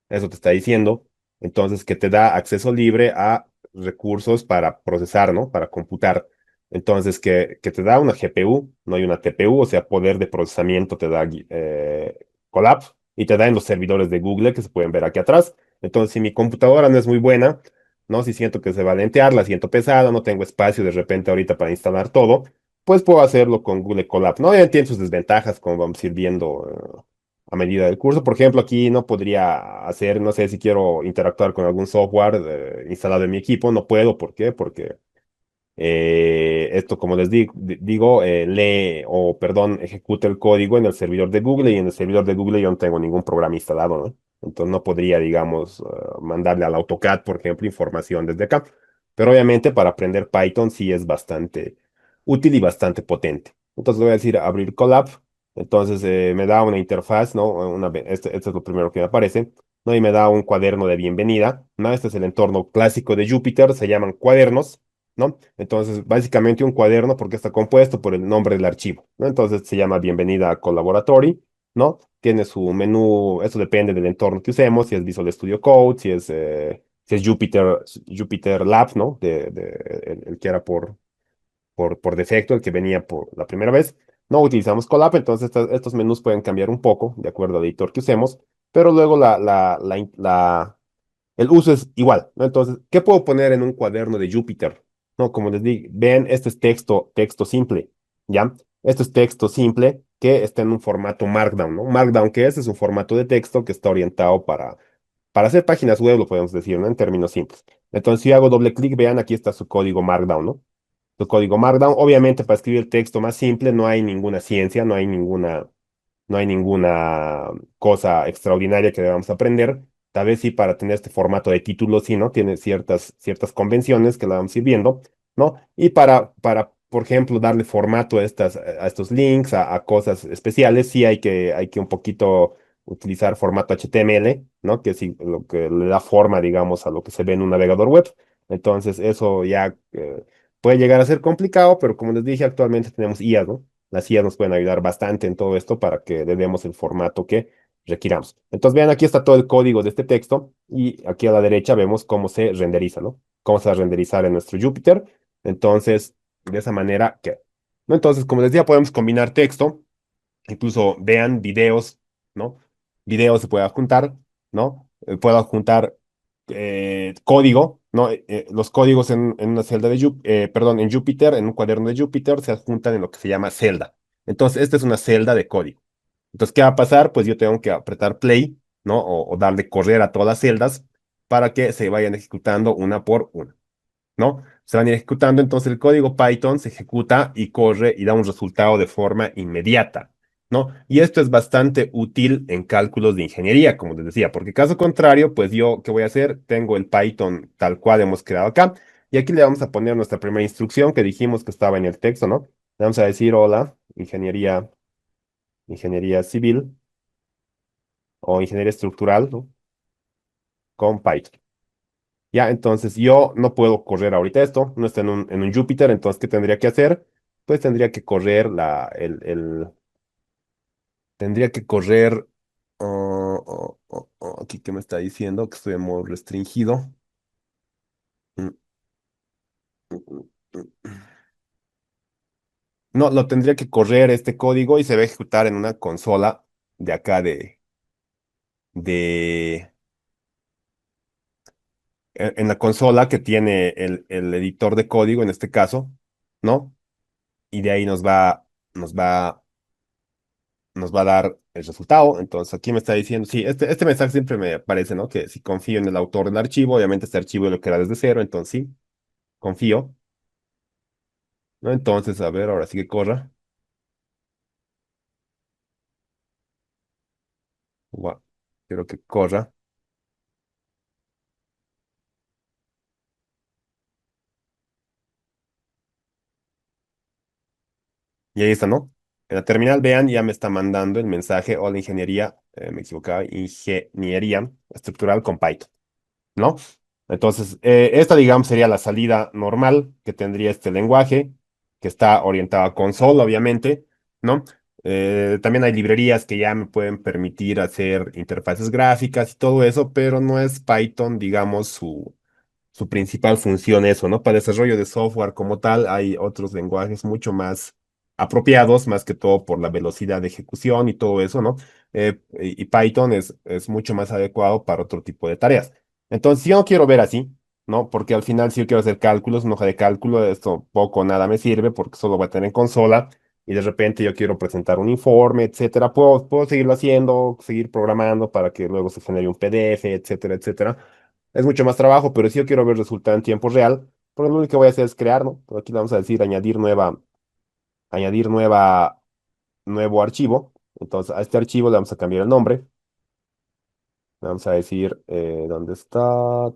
Eso te está diciendo. Entonces, que te da acceso libre a recursos para procesar, ¿no? Para computar. Entonces, que te da una GPU, no hay una TPU, o sea, poder de procesamiento te da Colab y te da en los servidores de Google que se pueden ver aquí atrás. Entonces, si mi computadora no es muy buena, ¿no? Si siento que se va a lentear, la siento pesada, no tengo espacio de repente ahorita para instalar todo, pues puedo hacerlo con Google Colab. No, ya entiendo sus desventajas, como vamos a ir viendo a medida del curso. Por ejemplo, aquí no podría hacer, no sé si quiero interactuar con algún software instalado en mi equipo, no puedo. ¿Por qué? Porque esto, como les digo, lee o, perdón, ejecuta el código en el servidor de Google y en el servidor de Google yo no tengo ningún programa instalado, ¿no? Entonces no podría, digamos, mandarle al AutoCAD, por ejemplo, información desde acá. Pero obviamente para aprender Python sí es bastante útil y bastante potente. Entonces le voy a decir abrir Colab. Entonces me da una interfaz, ¿no? Este es lo primero que me aparece, ¿no? Y me da un cuaderno de bienvenida, ¿no? Este es el entorno clásico de Jupyter, se llaman cuadernos, ¿no? Entonces, básicamente un cuaderno porque está compuesto por el nombre del archivo, ¿no? Entonces se llama Bienvenida a Collaboratory, ¿no? Tiene su menú, eso depende del entorno que usemos, si es Visual Studio Code, si es Jupyter Lab, ¿no? El que era por defecto, el que venía por la primera vez. No utilizamos Colab, entonces estos menús pueden cambiar un poco de acuerdo al editor que usemos, pero luego el uso es igual, ¿no? Entonces, ¿qué puedo poner en un cuaderno de Jupyter? No, como les digo, ven, este es texto simple, ¿ya? Esto es texto simple que está en un formato Markdown, ¿no? Markdown, ¿qué es? Es un formato de texto que está orientado para hacer páginas web, lo podemos decir, ¿no? En términos simples. Entonces, si yo hago doble clic, vean, aquí está su código Markdown, ¿no? Su código Markdown. Obviamente, para escribir texto más simple no hay ninguna ciencia, no hay ninguna cosa extraordinaria que debamos aprender. Tal vez sí para tener este formato de título, sí, ¿no? Tiene ciertas convenciones que la vamos a ir viendo, ¿no? Y por ejemplo, darle formato a estos links, a cosas especiales, sí hay que un poquito utilizar formato HTML, ¿no? Que es lo que le da forma, digamos, a lo que se ve en un navegador web. Entonces, eso ya puede llegar a ser complicado, pero como les dije, actualmente tenemos IA, ¿no? Las IAs nos pueden ayudar bastante en todo esto para que le demos el formato que requiramos. Entonces, vean, aquí está todo el código de este texto y aquí a la derecha vemos cómo se renderiza, ¿no? Cómo se va a renderizar en nuestro Jupyter. Entonces, de esa manera que, ¿no? Entonces, como les decía, podemos combinar texto, incluso vean videos, ¿no? Videos se puede adjuntar, ¿no? Puedo adjuntar código, ¿no? Los códigos en una celda perdón, en Jupyter, en un cuaderno de Jupyter, se adjuntan en lo que se llama celda. Entonces, esta es una celda de código. Entonces, ¿qué va a pasar? Pues yo tengo que apretar play, ¿no? O darle correr a todas las celdas para que se vayan ejecutando una por una, ¿no? Se van a ir ejecutando, entonces el código Python se ejecuta y corre y da un resultado de forma inmediata, ¿no? Y esto es bastante útil en cálculos de ingeniería, como les decía, porque caso contrario, pues yo, ¿qué voy a hacer? Tengo el Python tal cual hemos creado acá, y aquí le vamos a poner nuestra primera instrucción que dijimos que estaba en el texto, ¿no? Le vamos a decir, hola, ingeniería civil o ingeniería estructural, ¿no? Con Python. Ya, entonces yo no puedo correr ahorita esto, no está en un Jupyter, entonces ¿qué tendría que hacer? Pues tendría que correr, aquí que me está diciendo que estoy en modo restringido. Mm, mm, mm. No, lo tendría que correr este código y se va a ejecutar en una consola de acá de, en la consola que tiene el editor de código en este caso, ¿no? Y de ahí nos va, nos va a dar el resultado. Entonces aquí me está diciendo, sí, este mensaje siempre me aparece, ¿no? Que si confío en el autor del archivo, obviamente este archivo lo crea desde cero, entonces sí, confío, ¿no? Entonces, a ver, ahora sí que corra. Guau, quiero que corra. Y ahí está, ¿no? En la terminal, vean, ya me está mandando el mensaje, hola ingeniería, me equivocaba, ingeniería estructural con Python, ¿no? Entonces, esta, digamos, sería la salida normal que tendría este lenguaje, que está orientado a console, obviamente, ¿no? También hay librerías que ya me pueden permitir hacer interfaces gráficas y todo eso, pero no es Python, digamos, su principal función eso, ¿no? Para desarrollo de software como tal, hay otros lenguajes mucho más apropiados, más que todo por la velocidad de ejecución y todo eso, ¿no? Y Python es mucho más adecuado para otro tipo de tareas. Entonces, si yo no quiero ver así, ¿no? Porque al final, si yo quiero hacer cálculos, una hoja de cálculo, esto poco o nada me sirve porque solo va a tener en consola y de repente yo quiero presentar un informe, etcétera. Puedo seguirlo haciendo, seguir programando para que luego se genere un PDF, etcétera, etcétera. Es mucho más trabajo, pero si yo quiero ver resultado en tiempo real, pues lo único que voy a hacer es crear, ¿no? Por aquí le vamos a decir añadir nuevo archivo. Entonces, a este archivo le vamos a cambiar el nombre. Le vamos a decir, ¿dónde está?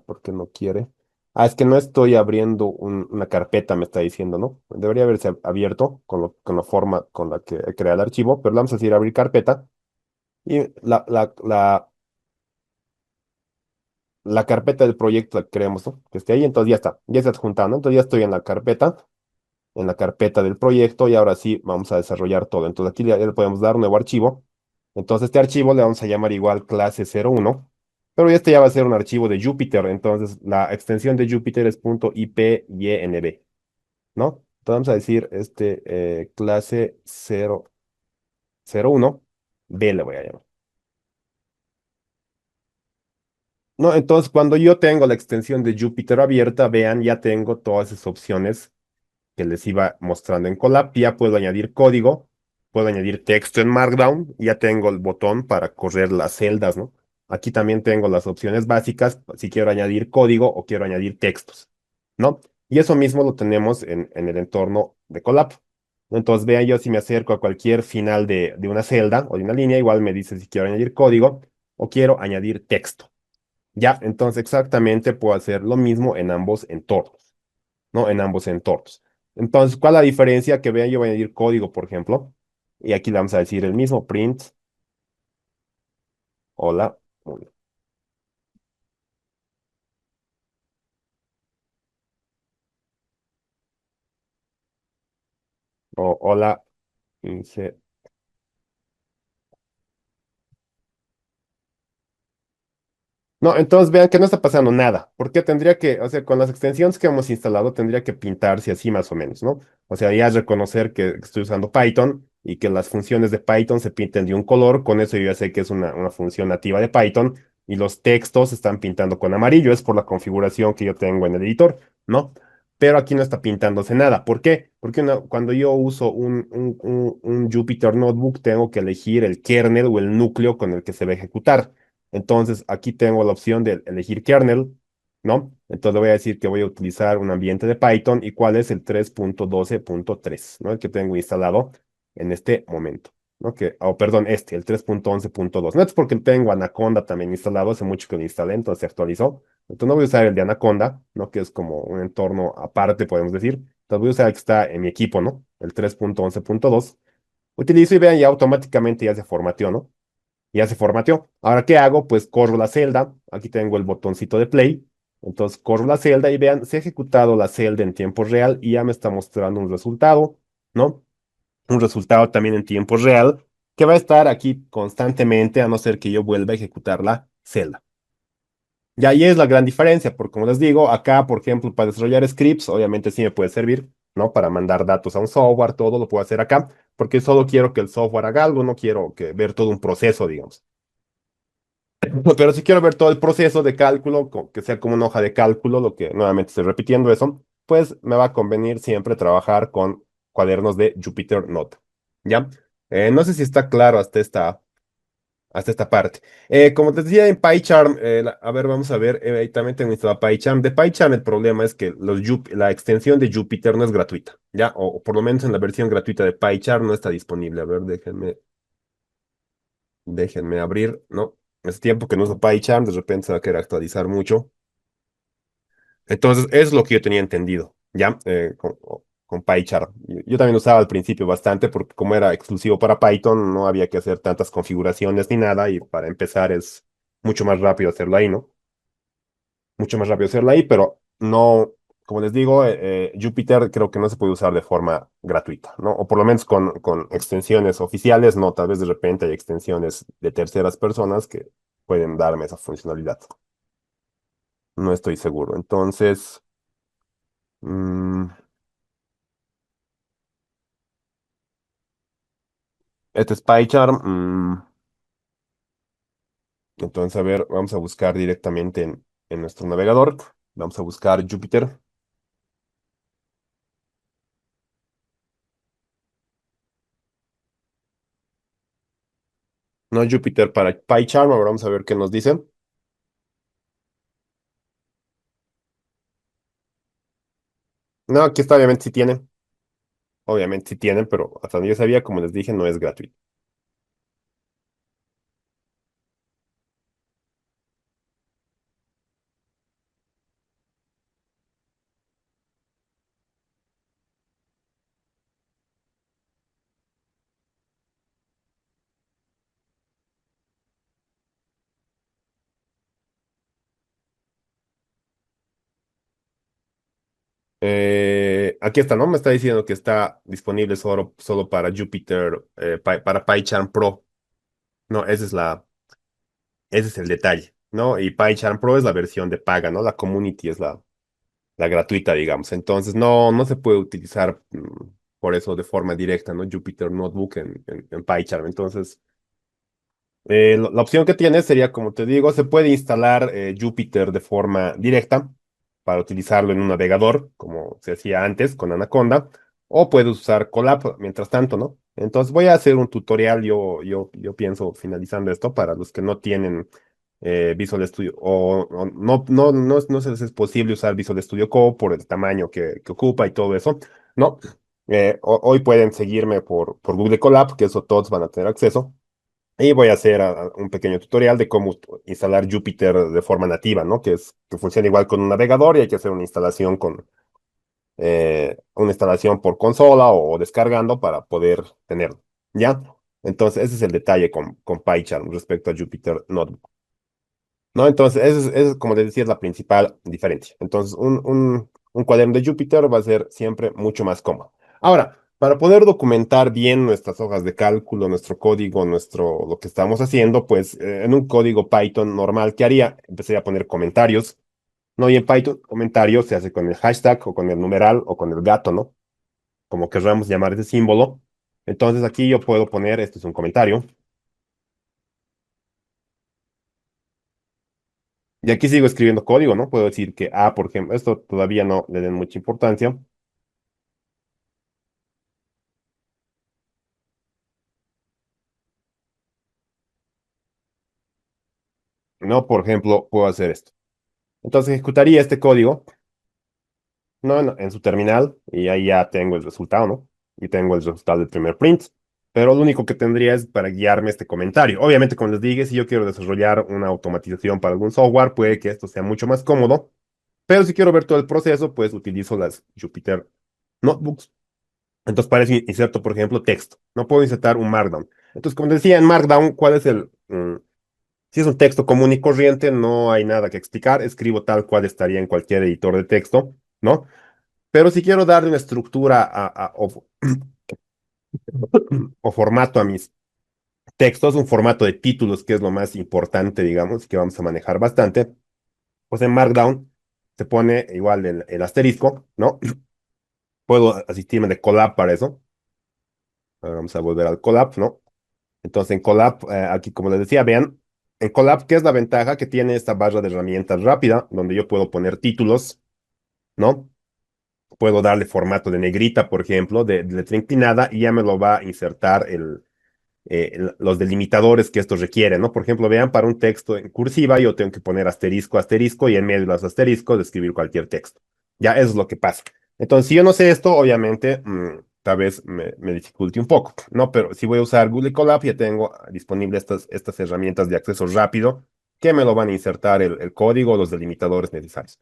¿Por qué no quiere? Ah, es que no estoy abriendo una carpeta, me está diciendo, ¿no? Debería haberse abierto con la forma con la que he creado el archivo, pero le vamos a decir abrir carpeta. Y la carpeta del proyecto la creemos, ¿no? Que esté ahí, entonces ya está adjuntado, ¿no? Entonces ya estoy en la carpeta del proyecto y ahora sí vamos a desarrollar todo. Entonces aquí ya le podemos dar un nuevo archivo. Entonces este archivo le vamos a llamar igual clase 01, pero este ya va a ser un archivo de Jupyter, entonces la extensión de Jupyter es .pyynb, ¿no? Entonces vamos a decir clase 001, B le voy a llamar. No, entonces cuando yo tengo la extensión de Jupyter abierta, vean, ya tengo todas esas opciones que les iba mostrando en Colab. Ya puedo añadir código, puedo añadir texto en Markdown, ya tengo el botón para correr las celdas, ¿no? Aquí también tengo las opciones básicas si quiero añadir código o quiero añadir textos, ¿no? Y eso mismo lo tenemos en el entorno de Colab. Entonces, vean, yo si me acerco a cualquier final de una celda o de una línea, igual me dice si quiero añadir código o quiero añadir texto. Ya, entonces exactamente puedo hacer lo mismo en ambos entornos, ¿no? En ambos entornos. Entonces, ¿cuál es la diferencia? Que vean, yo voy a añadir código, por ejemplo, y aquí le vamos a decir el mismo print, hola, o hola, no, entonces vean que no está pasando nada, porque tendría que, o sea, con las extensiones que hemos instalado, tendría que pintarse así más o menos, ¿no? O sea, ya reconocer que estoy usando Python y que las funciones de Python se pinten de un color, con eso yo ya sé que es una función nativa de Python y los textos se están pintando con amarillo, es por la configuración que yo tengo en el editor, ¿no? Pero aquí no está pintándose nada. ¿Por qué? Porque cuando yo uso un Jupyter Notebook, tengo que elegir el kernel o el núcleo con el que se va a ejecutar. Entonces, aquí tengo la opción de elegir kernel, ¿no? Entonces le voy a decir que voy a utilizar un ambiente de Python y cuál es el 3.12.3, ¿no? El que tengo instalado en este momento, ¿no? Perdón, el 3.11.2. No es porque tengo Anaconda también instalado, hace mucho que lo instalé, entonces se actualizó. Entonces no voy a usar el de Anaconda, ¿no? Que es como un entorno aparte, podemos decir. Entonces voy a usar el que está en mi equipo, ¿no? El 3.11.2. Utilizo y vean, ya automáticamente ya se formateó, ¿no? Ya se formateó. Ahora, ¿qué hago? Pues corro la celda. Aquí tengo el botoncito de play. Entonces corro la celda y vean, se ha ejecutado la celda en tiempo real y ya me está mostrando un resultado, ¿no? Un resultado también en tiempo real que va a estar aquí constantemente a no ser que yo vuelva a ejecutar la celda. Y ahí es la gran diferencia, porque como les digo, acá, por ejemplo, para desarrollar scripts, obviamente sí me puede servir, ¿no? Para mandar datos a un software, todo lo puedo hacer acá, porque solo quiero que el software haga algo, no quiero ver todo un proceso, digamos. Pero si quiero ver todo el proceso de cálculo, que sea como una hoja de cálculo, lo que nuevamente estoy repitiendo eso, pues me va a convenir siempre trabajar con cuadernos de Jupyter Note. ¿Ya? No sé si está claro hasta esta parte. Como te decía en PyCharm, a ver, vamos a ver, ahí también tengo instalado PyCharm. De PyCharm el problema es que la extensión de Jupyter no es gratuita, ¿ya? O por lo menos en la versión gratuita de PyCharm no está disponible. A ver, déjenme abrir, ¿no? Es tiempo que no uso PyCharm, de repente se va a querer actualizar mucho. Entonces, es lo que yo tenía entendido, ¿ya? Con PyCharm. Yo también usaba al principio bastante porque como era exclusivo para Python, no había que hacer tantas configuraciones ni nada y para empezar es mucho más rápido hacerlo ahí, ¿no? Mucho más rápido hacerlo ahí, pero no, como les digo, Jupyter creo que no se puede usar de forma gratuita, ¿no? O por lo menos con extensiones oficiales, no, tal vez de repente hay extensiones de terceras personas que pueden darme esa funcionalidad. No estoy seguro. Entonces, mm, este es PyCharm. Entonces, a ver, vamos a buscar directamente en nuestro navegador. Vamos a buscar Jupyter. No Jupyter para PyCharm. Ahora vamos a ver qué nos dice. No, aquí está, obviamente sí tiene. Obviamente sí tienen, pero hasta donde yo sabía, como les dije, no es gratuito. Aquí está, ¿no? Me está diciendo que está disponible solo para Jupyter, para PyCharm Pro. No, ese es el detalle, ¿no? Y PyCharm Pro es la versión de paga, ¿no? La community es la gratuita, digamos. Entonces, no se puede utilizar por eso de forma directa, ¿no? Jupyter Notebook en PyCharm. Entonces, la opción que tienes sería, como te digo, se puede instalar Jupyter de forma directa para utilizarlo en un navegador, como se hacía antes con Anaconda, o puedes usar Colab mientras tanto, ¿no? Entonces voy a hacer un tutorial, yo pienso finalizando esto para los que no tienen Visual Studio o no se les es posible usar Visual Studio Code por el tamaño que ocupa y todo eso, ¿no? Hoy pueden seguirme por Google Colab, que eso todos van a tener acceso. Y voy a hacer un pequeño tutorial de cómo instalar Jupyter de forma nativa, ¿no? Que funciona igual con un navegador y hay que hacer una instalación por consola o descargando para poder tenerlo, ¿ya? Entonces, ese es el detalle con PyCharm respecto a Jupyter Notebook. ¿No? Entonces, como les decía, es la principal diferencia. Entonces, un cuaderno de Jupyter va a ser siempre mucho más cómodo. Ahora, para poder documentar bien nuestras hojas de cálculo, nuestro código, lo que estamos haciendo, pues en un código Python normal, ¿qué haría? Empezaría a poner comentarios, ¿no? Y en Python, comentarios se hace con el hashtag o con el numeral o con el gato, ¿no? Como querramos llamar ese símbolo. Entonces, aquí yo puedo poner, esto es un comentario. Y aquí sigo escribiendo código, ¿no? Puedo decir que A, por ejemplo, esto todavía no le den mucha importancia. No, por ejemplo, puedo hacer esto. Entonces ejecutaría este código, ¿no? En su terminal y ahí ya tengo el resultado, ¿no? Y tengo el resultado del primer print. Pero lo único que tendría es para guiarme este comentario. Obviamente, como les dije, si yo quiero desarrollar una automatización para algún software, puede que esto sea mucho más cómodo. Pero si quiero ver todo el proceso, pues utilizo las Jupyter Notebooks. Entonces, para eso inserto, por ejemplo, texto. No puedo insertar un Markdown. Entonces, como decía, en Markdown, ¿cuál es si es un texto común y corriente, no hay nada que explicar, escribo tal cual estaría en cualquier editor de texto, ¿no? Pero si quiero darle una estructura o formato a mis textos, un formato de títulos, que es lo más importante, digamos, que vamos a manejar bastante, pues en Markdown se pone igual el asterisco, ¿no? Puedo asistirme de Colab para eso. Ahora vamos a volver al Colab, ¿no? Entonces en Colab, aquí como les decía, vean. En Colab, ¿qué es la ventaja? Que tiene esta barra de herramientas rápida, donde yo puedo poner títulos, ¿no? Puedo darle formato de negrita, por ejemplo, de letra inclinada, y ya me lo va a insertar los delimitadores que esto requiere, ¿no? Por ejemplo, vean, para un texto en cursiva yo tengo que poner asterisco, asterisco, y en medio de los asteriscos escribir cualquier texto. Ya, eso es lo que pasa. Entonces, si yo no sé esto, obviamente, tal vez me dificulte un poco, ¿no? Pero si voy a usar Google Colab, ya tengo disponibles estas herramientas de acceso rápido que me lo van a insertar el código, los delimitadores necesarios,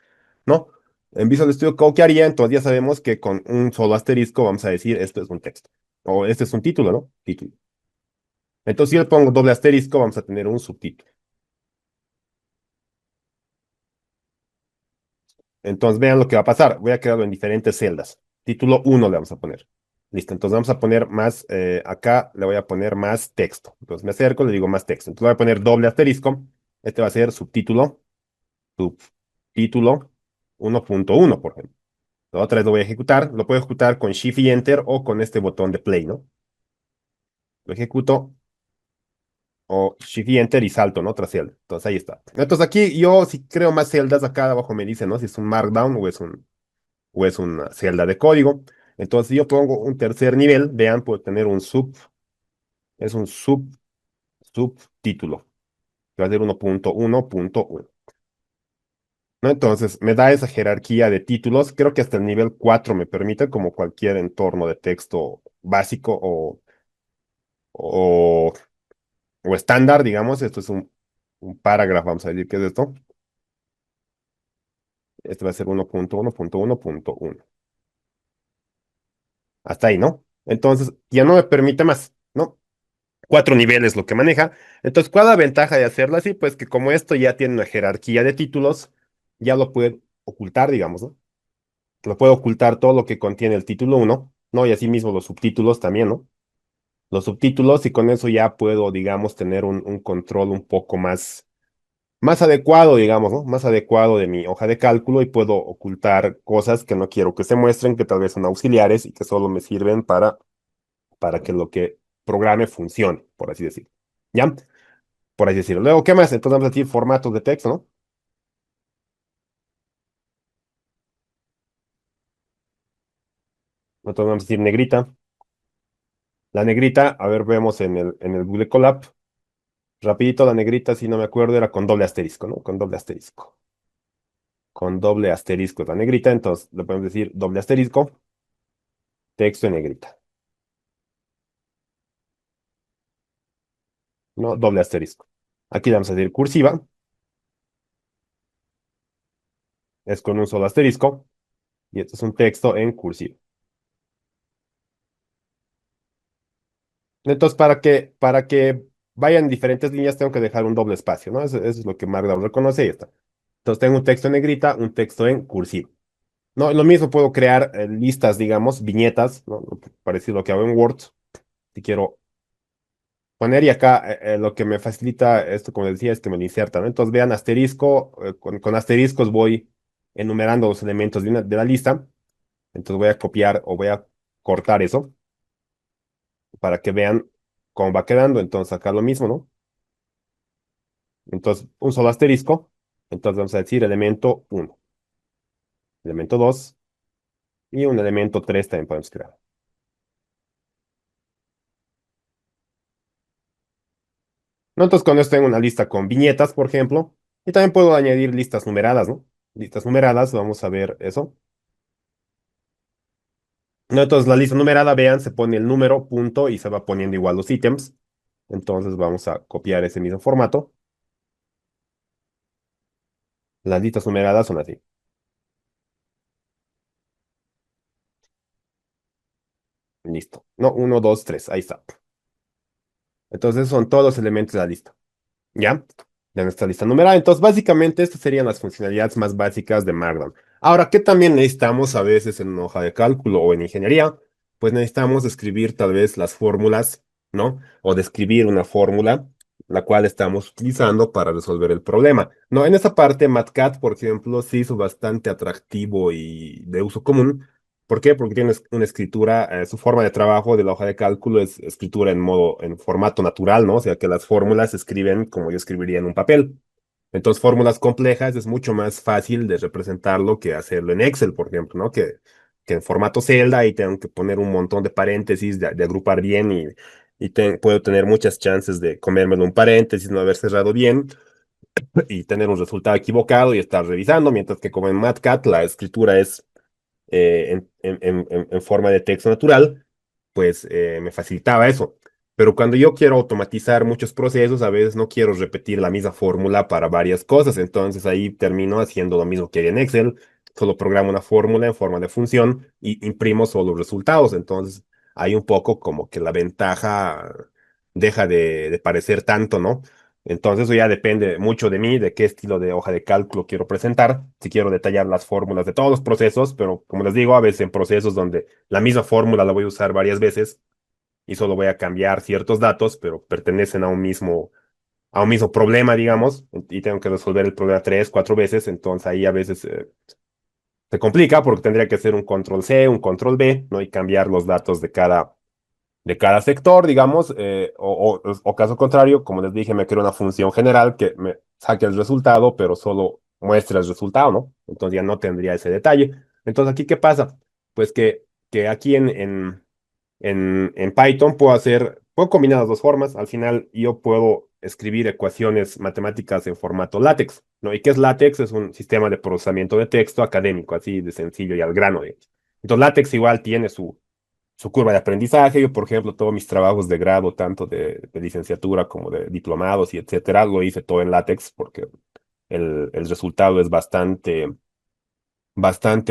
¿no? En Visual Studio Code, ¿qué haría? Entonces ya sabemos que con un solo asterisco vamos a decir esto es un texto. O este es un título, ¿no? Título. Entonces, si le pongo doble asterisco, vamos a tener un subtítulo. Entonces, vean lo que va a pasar. Voy a crearlo en diferentes celdas. Título uno le vamos a poner. Listo. Entonces, vamos a poner más, acá le voy a poner más texto. Entonces, me acerco, le digo más texto. Entonces, le voy a poner doble asterisco. Este va a ser subtítulo 1.1, por ejemplo. La otra vez lo voy a ejecutar. Lo puedo ejecutar con Shift y Enter o con este botón de play, ¿no? Lo ejecuto o Shift y Enter y salto, ¿no? Otra celda. Entonces ahí está. Entonces aquí yo si creo más celdas, acá abajo me dice, ¿no? Si es un Markdown o es una celda de código. Entonces si yo pongo un tercer nivel, vean, puedo tener es un subtítulo, que va a ser 1.1.1. ¿No? Entonces me da esa jerarquía de títulos. Creo que hasta el nivel 4 me permite, como cualquier entorno de texto básico o, o estándar, digamos. Esto es un parágrafo, vamos a decir, ¿qué es esto? Este va a ser 1.1.1.1. Hasta ahí, ¿no? Entonces, ya no me permite más, ¿no? Cuatro niveles lo que maneja. Entonces, ¿cuál es la ventaja de hacerlo así? Pues que como esto ya tiene una jerarquía de títulos, ya lo puede ocultar, digamos, ¿no? Lo puede ocultar todo lo que contiene el título uno, ¿no? Y así mismo los subtítulos también, ¿no? Los subtítulos y con eso ya puedo, digamos, tener un control un poco más adecuado, digamos, ¿no? Más adecuado de mi hoja de cálculo y puedo ocultar cosas que no quiero que se muestren, que tal vez son auxiliares y que solo me sirven para que lo que programe funcione, por así decirlo. ¿Ya? Por así decirlo. Luego, ¿qué más? Entonces vamos a decir formatos de texto, ¿no? Entonces vamos a decir negrita. La negrita, a ver, vemos en el Google Colab. Rapidito, la negrita, si no me acuerdo, era con doble asterisco, ¿no? Con doble asterisco. Con doble asterisco es la negrita, entonces le podemos decir doble asterisco, texto en negrita. ¿No? Doble asterisco. Aquí le vamos a decir cursiva, es con un solo asterisco, y esto es un texto en cursiva. Entonces, para que vayan diferentes líneas, tengo que dejar un doble espacio, ¿no? Eso es lo que Markdown reconoce y ya está. Entonces, tengo un texto en negrita, un texto en cursiva. No, lo mismo puedo crear listas, digamos, viñetas, ¿no? Parecido a lo que hago en Word. Si quiero poner y acá lo que me facilita esto, como decía, es que me lo inserta, ¿no? Entonces, vean asterisco, con asteriscos voy enumerando los elementos de la lista. Entonces, voy a copiar o voy a cortar eso para que vean cómo va quedando. Entonces, acá lo mismo, ¿no? Entonces, un solo asterisco. Entonces, vamos a decir elemento uno, elemento 2 y un elemento 3 también podemos crear. ¿No? Entonces, con esto tengo una lista con viñetas, por ejemplo, y también puedo añadir listas numeradas, ¿no? Listas numeradas, vamos a ver eso. ¿No? Entonces, la lista numerada, vean, se pone el número, punto, y se va poniendo igual los ítems. Entonces, vamos a copiar ese mismo formato. Las listas numeradas son así. Listo. No, uno, dos, tres. Ahí está. Entonces, son todos los elementos de la lista. ¿Ya? De nuestra lista numerada. Entonces, básicamente, estas serían las funcionalidades más básicas de Markdown. Ahora, ¿qué también necesitamos a veces en una hoja de cálculo o en ingeniería? Pues necesitamos escribir tal vez las fórmulas, ¿no? O describir una fórmula, la cual estamos utilizando para resolver el problema. No, en esa parte, Matcat, por ejemplo, sí hizo bastante atractivo y de uso común, ¿Por qué? Porque tiene una escritura, su forma de trabajo de la hoja de cálculo es escritura en formato natural, ¿no? O sea, que las fórmulas se escriben como yo escribiría en un papel. Entonces, fórmulas complejas es mucho más fácil de representarlo que hacerlo en Excel, por ejemplo, ¿no? Que en formato celda y tengo que poner un montón de paréntesis, de agrupar bien y puedo tener muchas chances de comérmelo un paréntesis, no haber cerrado bien y tener un resultado equivocado y estar revisando, mientras que como en MatCat la escritura es en forma de texto natural, pues me facilitaba eso. Pero cuando yo quiero automatizar muchos procesos, a veces no quiero repetir la misma fórmula para varias cosas, entonces ahí termino haciendo lo mismo que haría en Excel, solo programo una fórmula en forma de función y imprimo solo los resultados. Entonces hay un poco como que la ventaja deja de parecer tanto, ¿no? Entonces eso ya depende mucho de mí, de qué estilo de hoja de cálculo quiero presentar, si quiero detallar las fórmulas de todos los procesos, pero como les digo, a veces en procesos donde la misma fórmula la voy a usar varias veces y solo voy a cambiar ciertos datos, pero pertenecen a un mismo problema, digamos, y tengo que resolver el problema tres, cuatro veces, entonces ahí a veces se complica porque tendría que hacer un control C, un control B, ¿no? Y cambiar los datos de cada sector, digamos, o caso contrario, como les dije, me creo una función general que me saque el resultado, pero solo muestra el resultado, ¿no? Entonces ya no tendría ese detalle. Entonces, ¿aquí qué pasa? Pues que aquí en Python puedo combinar las dos formas. Al final yo puedo escribir ecuaciones matemáticas en formato LaTeX, ¿no? ¿Y qué es LaTeX? Es un sistema de procesamiento de texto académico, así de sencillo y al grano, de hecho. Entonces, LaTeX igual tiene su curva de aprendizaje. Yo, por ejemplo, todos mis trabajos de grado, tanto de licenciatura como de diplomados y etcétera, lo hice todo en LaTeX porque el resultado es bastante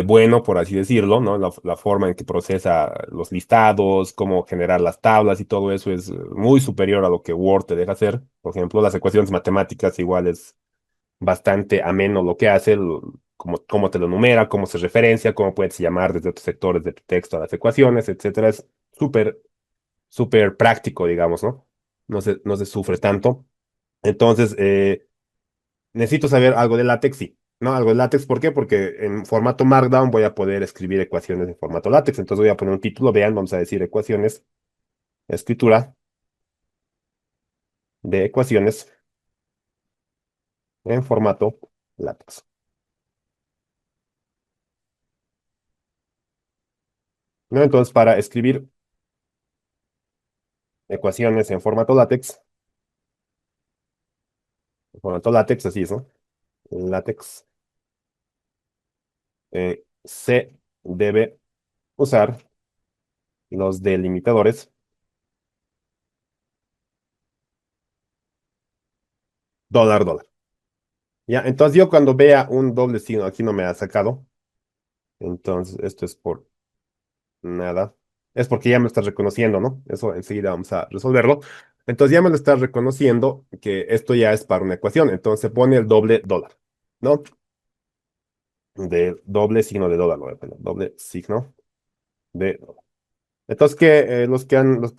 bueno, por así decirlo, ¿no? La forma en que procesa los listados, cómo generar las tablas y todo eso es muy superior a lo que Word te deja hacer. Por ejemplo, las ecuaciones matemáticas igual es bastante ameno lo que hace, cómo te lo numera, cómo se referencia, cómo puedes llamar desde otros sectores de tu texto a las ecuaciones, etcétera. Es súper práctico, digamos, ¿no? No se sufre tanto. Entonces, necesito saber algo de látex, sí. ¿No? Algo de látex, ¿por qué? Porque en formato Markdown voy a poder escribir ecuaciones en formato látex. Entonces voy a poner un título, vean, vamos a decir ecuaciones, escritura de ecuaciones en formato látex. ¿No? Entonces, para escribir ecuaciones en formato látex, así es, ¿no? Látex, se debe usar los delimitadores dólar, dólar. Ya, entonces yo cuando vea un doble signo, aquí no me ha sacado, entonces esto es por nada, es porque ya me está reconociendo, ¿no? Eso enseguida vamos a resolverlo. Entonces ya me lo está reconociendo que esto ya es para una ecuación, entonces se pone el doble dólar, ¿no? De doble signo de dólar, ¿no? Doble signo de dólar. Entonces, los que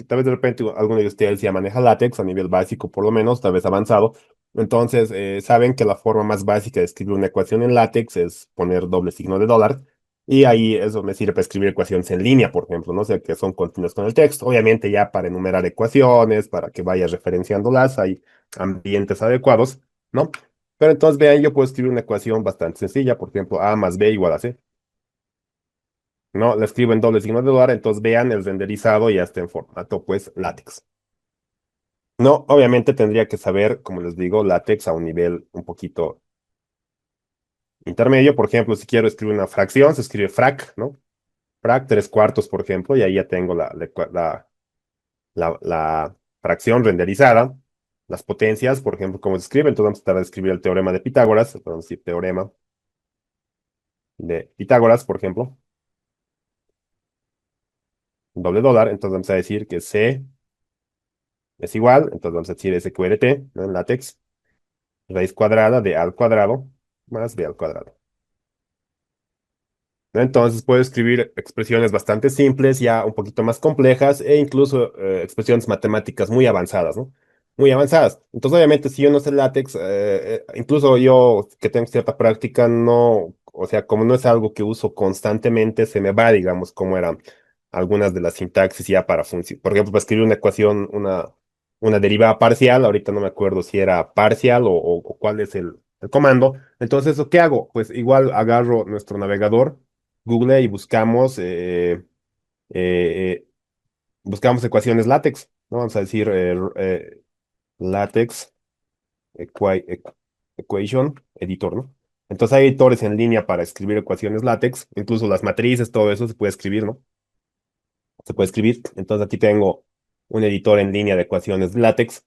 tal vez de repente alguno de ustedes ya maneja látex a nivel básico, por lo menos, tal vez avanzado, entonces saben que la forma más básica de escribir una ecuación en látex es poner doble signo de dólar, y ahí eso me sirve para escribir ecuaciones en línea, por ejemplo, no sé, que son continuas con el texto. Obviamente, ya para enumerar ecuaciones, para que vaya referenciándolas, hay ambientes adecuados, ¿no? Pero entonces, vean, yo puedo escribir una ecuación bastante sencilla, por ejemplo, A más B igual a C. No, la escribo en doble signo de dólar, entonces vean el renderizado y ya está en formato, pues, látex. No, obviamente tendría que saber, como les digo, látex a un nivel un poquito intermedio. Por ejemplo, si quiero escribir una fracción, se escribe frac, ¿no? Frac tres cuartos, por ejemplo, y ahí ya tengo la fracción renderizada. Las potencias, por ejemplo, cómo se escribe. Entonces vamos a tratar de escribir el teorema de Pitágoras. Vamos a decir teorema de Pitágoras, por ejemplo, doble dólar. Entonces vamos a decir que C es igual, entonces vamos a decir SQRT, ¿no? En látex, raíz cuadrada de A al cuadrado más B al cuadrado. ¿No? Entonces puedo escribir expresiones bastante simples, ya un poquito más complejas, e incluso expresiones matemáticas muy avanzadas, ¿no? Muy avanzadas. Entonces, obviamente, si yo no sé látex, incluso yo que tengo cierta práctica, no o sea, como no es algo que uso constantemente, se me va, digamos, cómo eran algunas de las sintaxis ya para funcionar. Por ejemplo, para escribir una ecuación, una derivada parcial, ahorita no me acuerdo si era parcial o cuál es el comando. Entonces, ¿eso qué hago? Pues igual agarro nuestro navegador, Google, y eh, buscamos ecuaciones látex, ¿no? Vamos a decir látex equation editor, ¿no? Entonces hay editores en línea para escribir ecuaciones látex, incluso las matrices, todo eso se puede escribir, ¿no? Se puede escribir. Entonces aquí tengo un editor en línea de ecuaciones látex,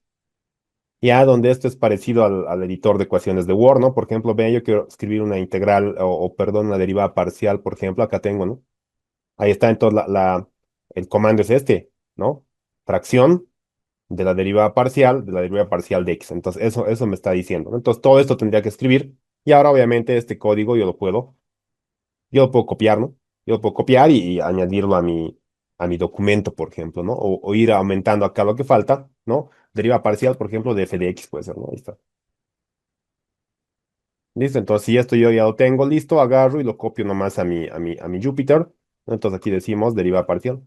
ya donde esto es parecido al editor de ecuaciones de Word, ¿no? Por ejemplo, vean, yo quiero escribir una integral perdón, una derivada parcial, por ejemplo, acá tengo, ¿no? Ahí está, entonces el comando es este, ¿no? Fracción de la derivada parcial de x. Entonces, eso me está diciendo, ¿no? Entonces, todo esto tendría que escribir. Y ahora, obviamente, este código yo lo puedo copiar, ¿no? Yo lo puedo copiar y añadirlo a mi documento, por ejemplo, ¿no? O ir aumentando acá lo que falta, ¿no? Deriva parcial, por ejemplo, de f de x puede ser, ¿no? Ahí está. Listo, entonces si esto yo ya lo tengo listo, agarro y lo copio nomás a mi Jupyter, ¿no? Entonces aquí decimos deriva parcial.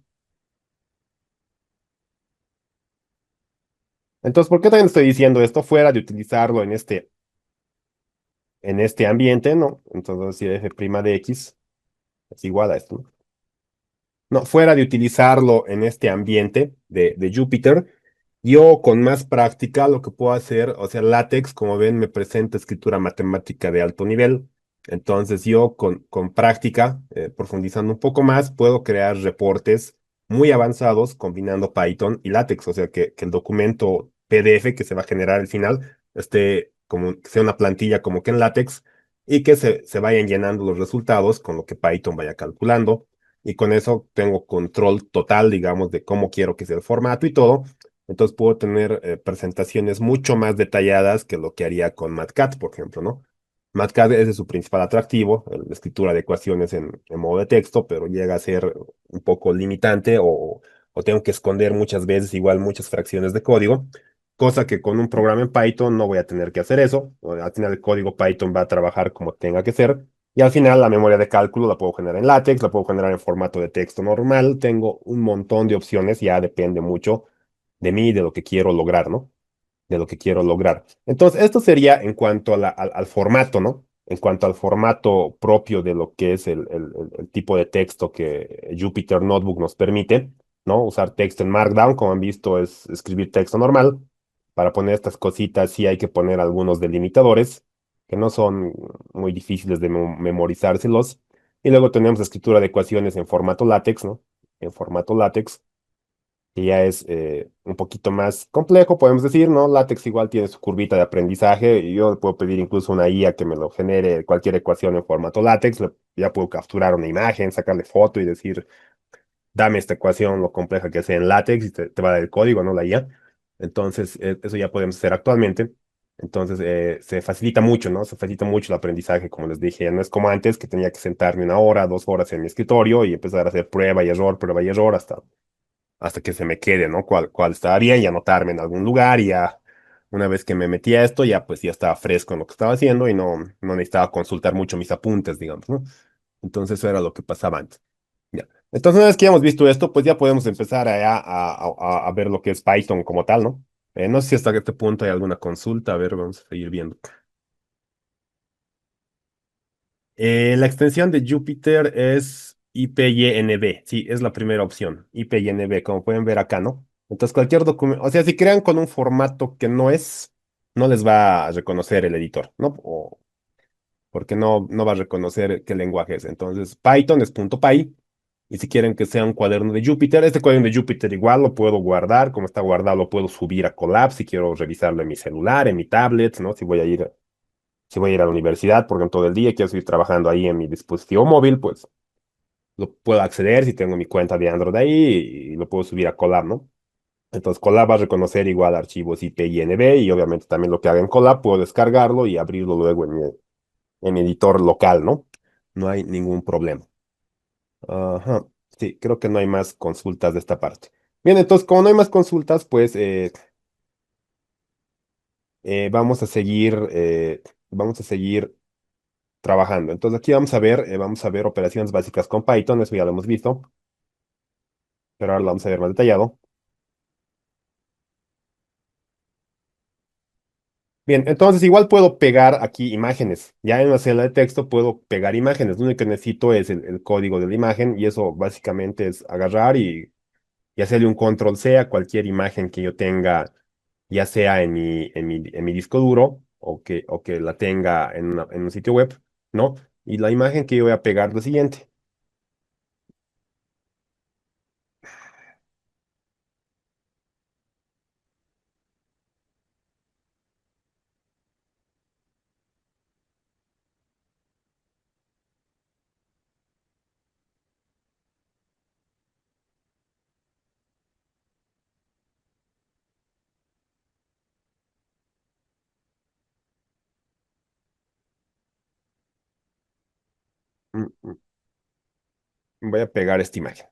Entonces, ¿por qué también estoy diciendo esto? Fuera de utilizarlo en este ambiente, ¿no? Entonces, si f' de x es igual a esto, ¿no? No, fuera de utilizarlo en este ambiente de Jupyter, yo con más práctica lo que puedo hacer, o sea, LaTeX, como ven, me presenta escritura matemática de alto nivel. Entonces yo con práctica, profundizando un poco más, puedo crear reportes muy avanzados combinando Python y LaTeX. O sea, que el documento PDF que se va a generar al final que sea una plantilla como que en LaTeX y que se vayan llenando los resultados con lo que Python vaya calculando. Y con eso tengo control total, digamos, de cómo quiero que sea el formato y todo. Entonces puedo tener presentaciones mucho más detalladas que lo que haría con Matcat, por ejemplo, ¿no? Matcat ese es su principal atractivo, la escritura de ecuaciones en modo de texto, pero llega a ser un poco limitante o tengo que esconder muchas veces igual muchas fracciones de código, cosa que con un programa en Python no voy a tener que hacer eso. Al final el código Python va a trabajar como tenga que ser. Y al final la memoria de cálculo la puedo generar en LaTeX, la puedo generar en formato de texto normal. Tengo un montón de opciones, ya depende mucho de mí, de lo que quiero lograr, ¿no? De lo que quiero lograr. Entonces, esto sería en cuanto al formato, ¿no? En cuanto al formato propio de lo que es el tipo de texto que Jupyter Notebook nos permite, ¿no? Usar texto en Markdown, como han visto, es escribir texto normal. Para poner estas cositas sí hay que poner algunos delimitadores, que no son muy difíciles de memorizárselos. Y luego tenemos escritura de ecuaciones en formato látex, ¿no? En formato látex que ya es un poquito más complejo, podemos decir, ¿no? LaTeX igual tiene su curvita de aprendizaje y yo le puedo pedir incluso una IA que me lo genere cualquier ecuación en formato LaTeX, ya puedo capturar una imagen, sacarle foto y decir, dame esta ecuación, lo compleja que sea en LaTeX y te va a dar el código, ¿no? La IA. Entonces, eso ya podemos hacer actualmente. Entonces, se facilita mucho, ¿no? Se facilita mucho el aprendizaje, como les dije, ya no es como antes que tenía que sentarme 1 hora, 2 horas en mi escritorio y empezar a hacer prueba y error hasta que se me quede, ¿no? Cuál estaba bien y anotarme en algún lugar y ya una vez que me metí a esto, ya pues ya estaba fresco en lo que estaba haciendo y no necesitaba consultar mucho mis apuntes, digamos, ¿no? Entonces eso era lo que pasaba antes. Ya. Entonces una vez que ya hemos visto esto, pues ya podemos empezar a ver lo que es Python como tal, ¿no? No sé si hasta este punto hay alguna consulta, a ver, vamos a seguir viendo. La extensión de Jupyter es IPYNB, sí, es la primera opción, IPYNB, como pueden ver acá, ¿no? Entonces cualquier documento, o sea, si crean con un formato que no les va a reconocer el editor, ¿no? Porque no va a reconocer qué lenguaje es. Entonces, Python es .py, y si quieren que sea un cuaderno de Jupyter, este cuaderno de Jupyter igual lo puedo guardar, como está guardado lo puedo subir a Colab si quiero revisarlo en mi celular, en mi tablet, ¿no? Si voy a ir a la universidad, porque en todo el día quiero seguir trabajando ahí en mi dispositivo móvil, pues lo puedo acceder si tengo mi cuenta de Android ahí y lo puedo subir a Colab, ¿no? Entonces Colab va a reconocer igual archivos IPINB y obviamente también lo que haga en Colab puedo descargarlo y abrirlo luego en mi editor local, ¿no? No hay ningún problema. Ajá. Sí, creo que no hay más consultas de esta parte. Bien, entonces como no hay más consultas, pues vamos a seguir trabajando. Entonces aquí vamos a ver operaciones básicas con Python, eso ya lo hemos visto, pero ahora lo vamos a ver más detallado. Bien, entonces igual puedo pegar aquí imágenes. Ya en la celda de texto puedo pegar imágenes. Lo único que necesito es el código de la imagen y eso básicamente es agarrar y hacerle un control C a cualquier imagen que yo tenga, ya sea en mi disco duro o que la tenga en un sitio web, ¿no? Y la imagen que yo voy a pegar es la siguiente. Mm, mm, Voy a pegar esta imagen.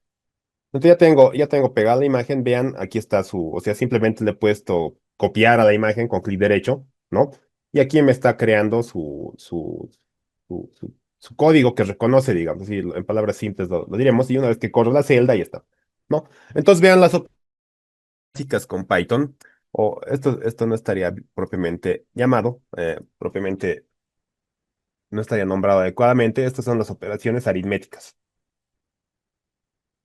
Entonces ya tengo pegada la imagen, vean, aquí está o sea, simplemente le he puesto copiar a la imagen con clic derecho, ¿no? Y aquí me está creando su código que reconoce, digamos, así, en palabras simples lo diremos, y una vez que corro la celda, ahí está, ¿no? Entonces vean las básicas con Python, o esto no estaría propiamente llamado, propiamente no estaría nombrado adecuadamente, estas son las operaciones aritméticas.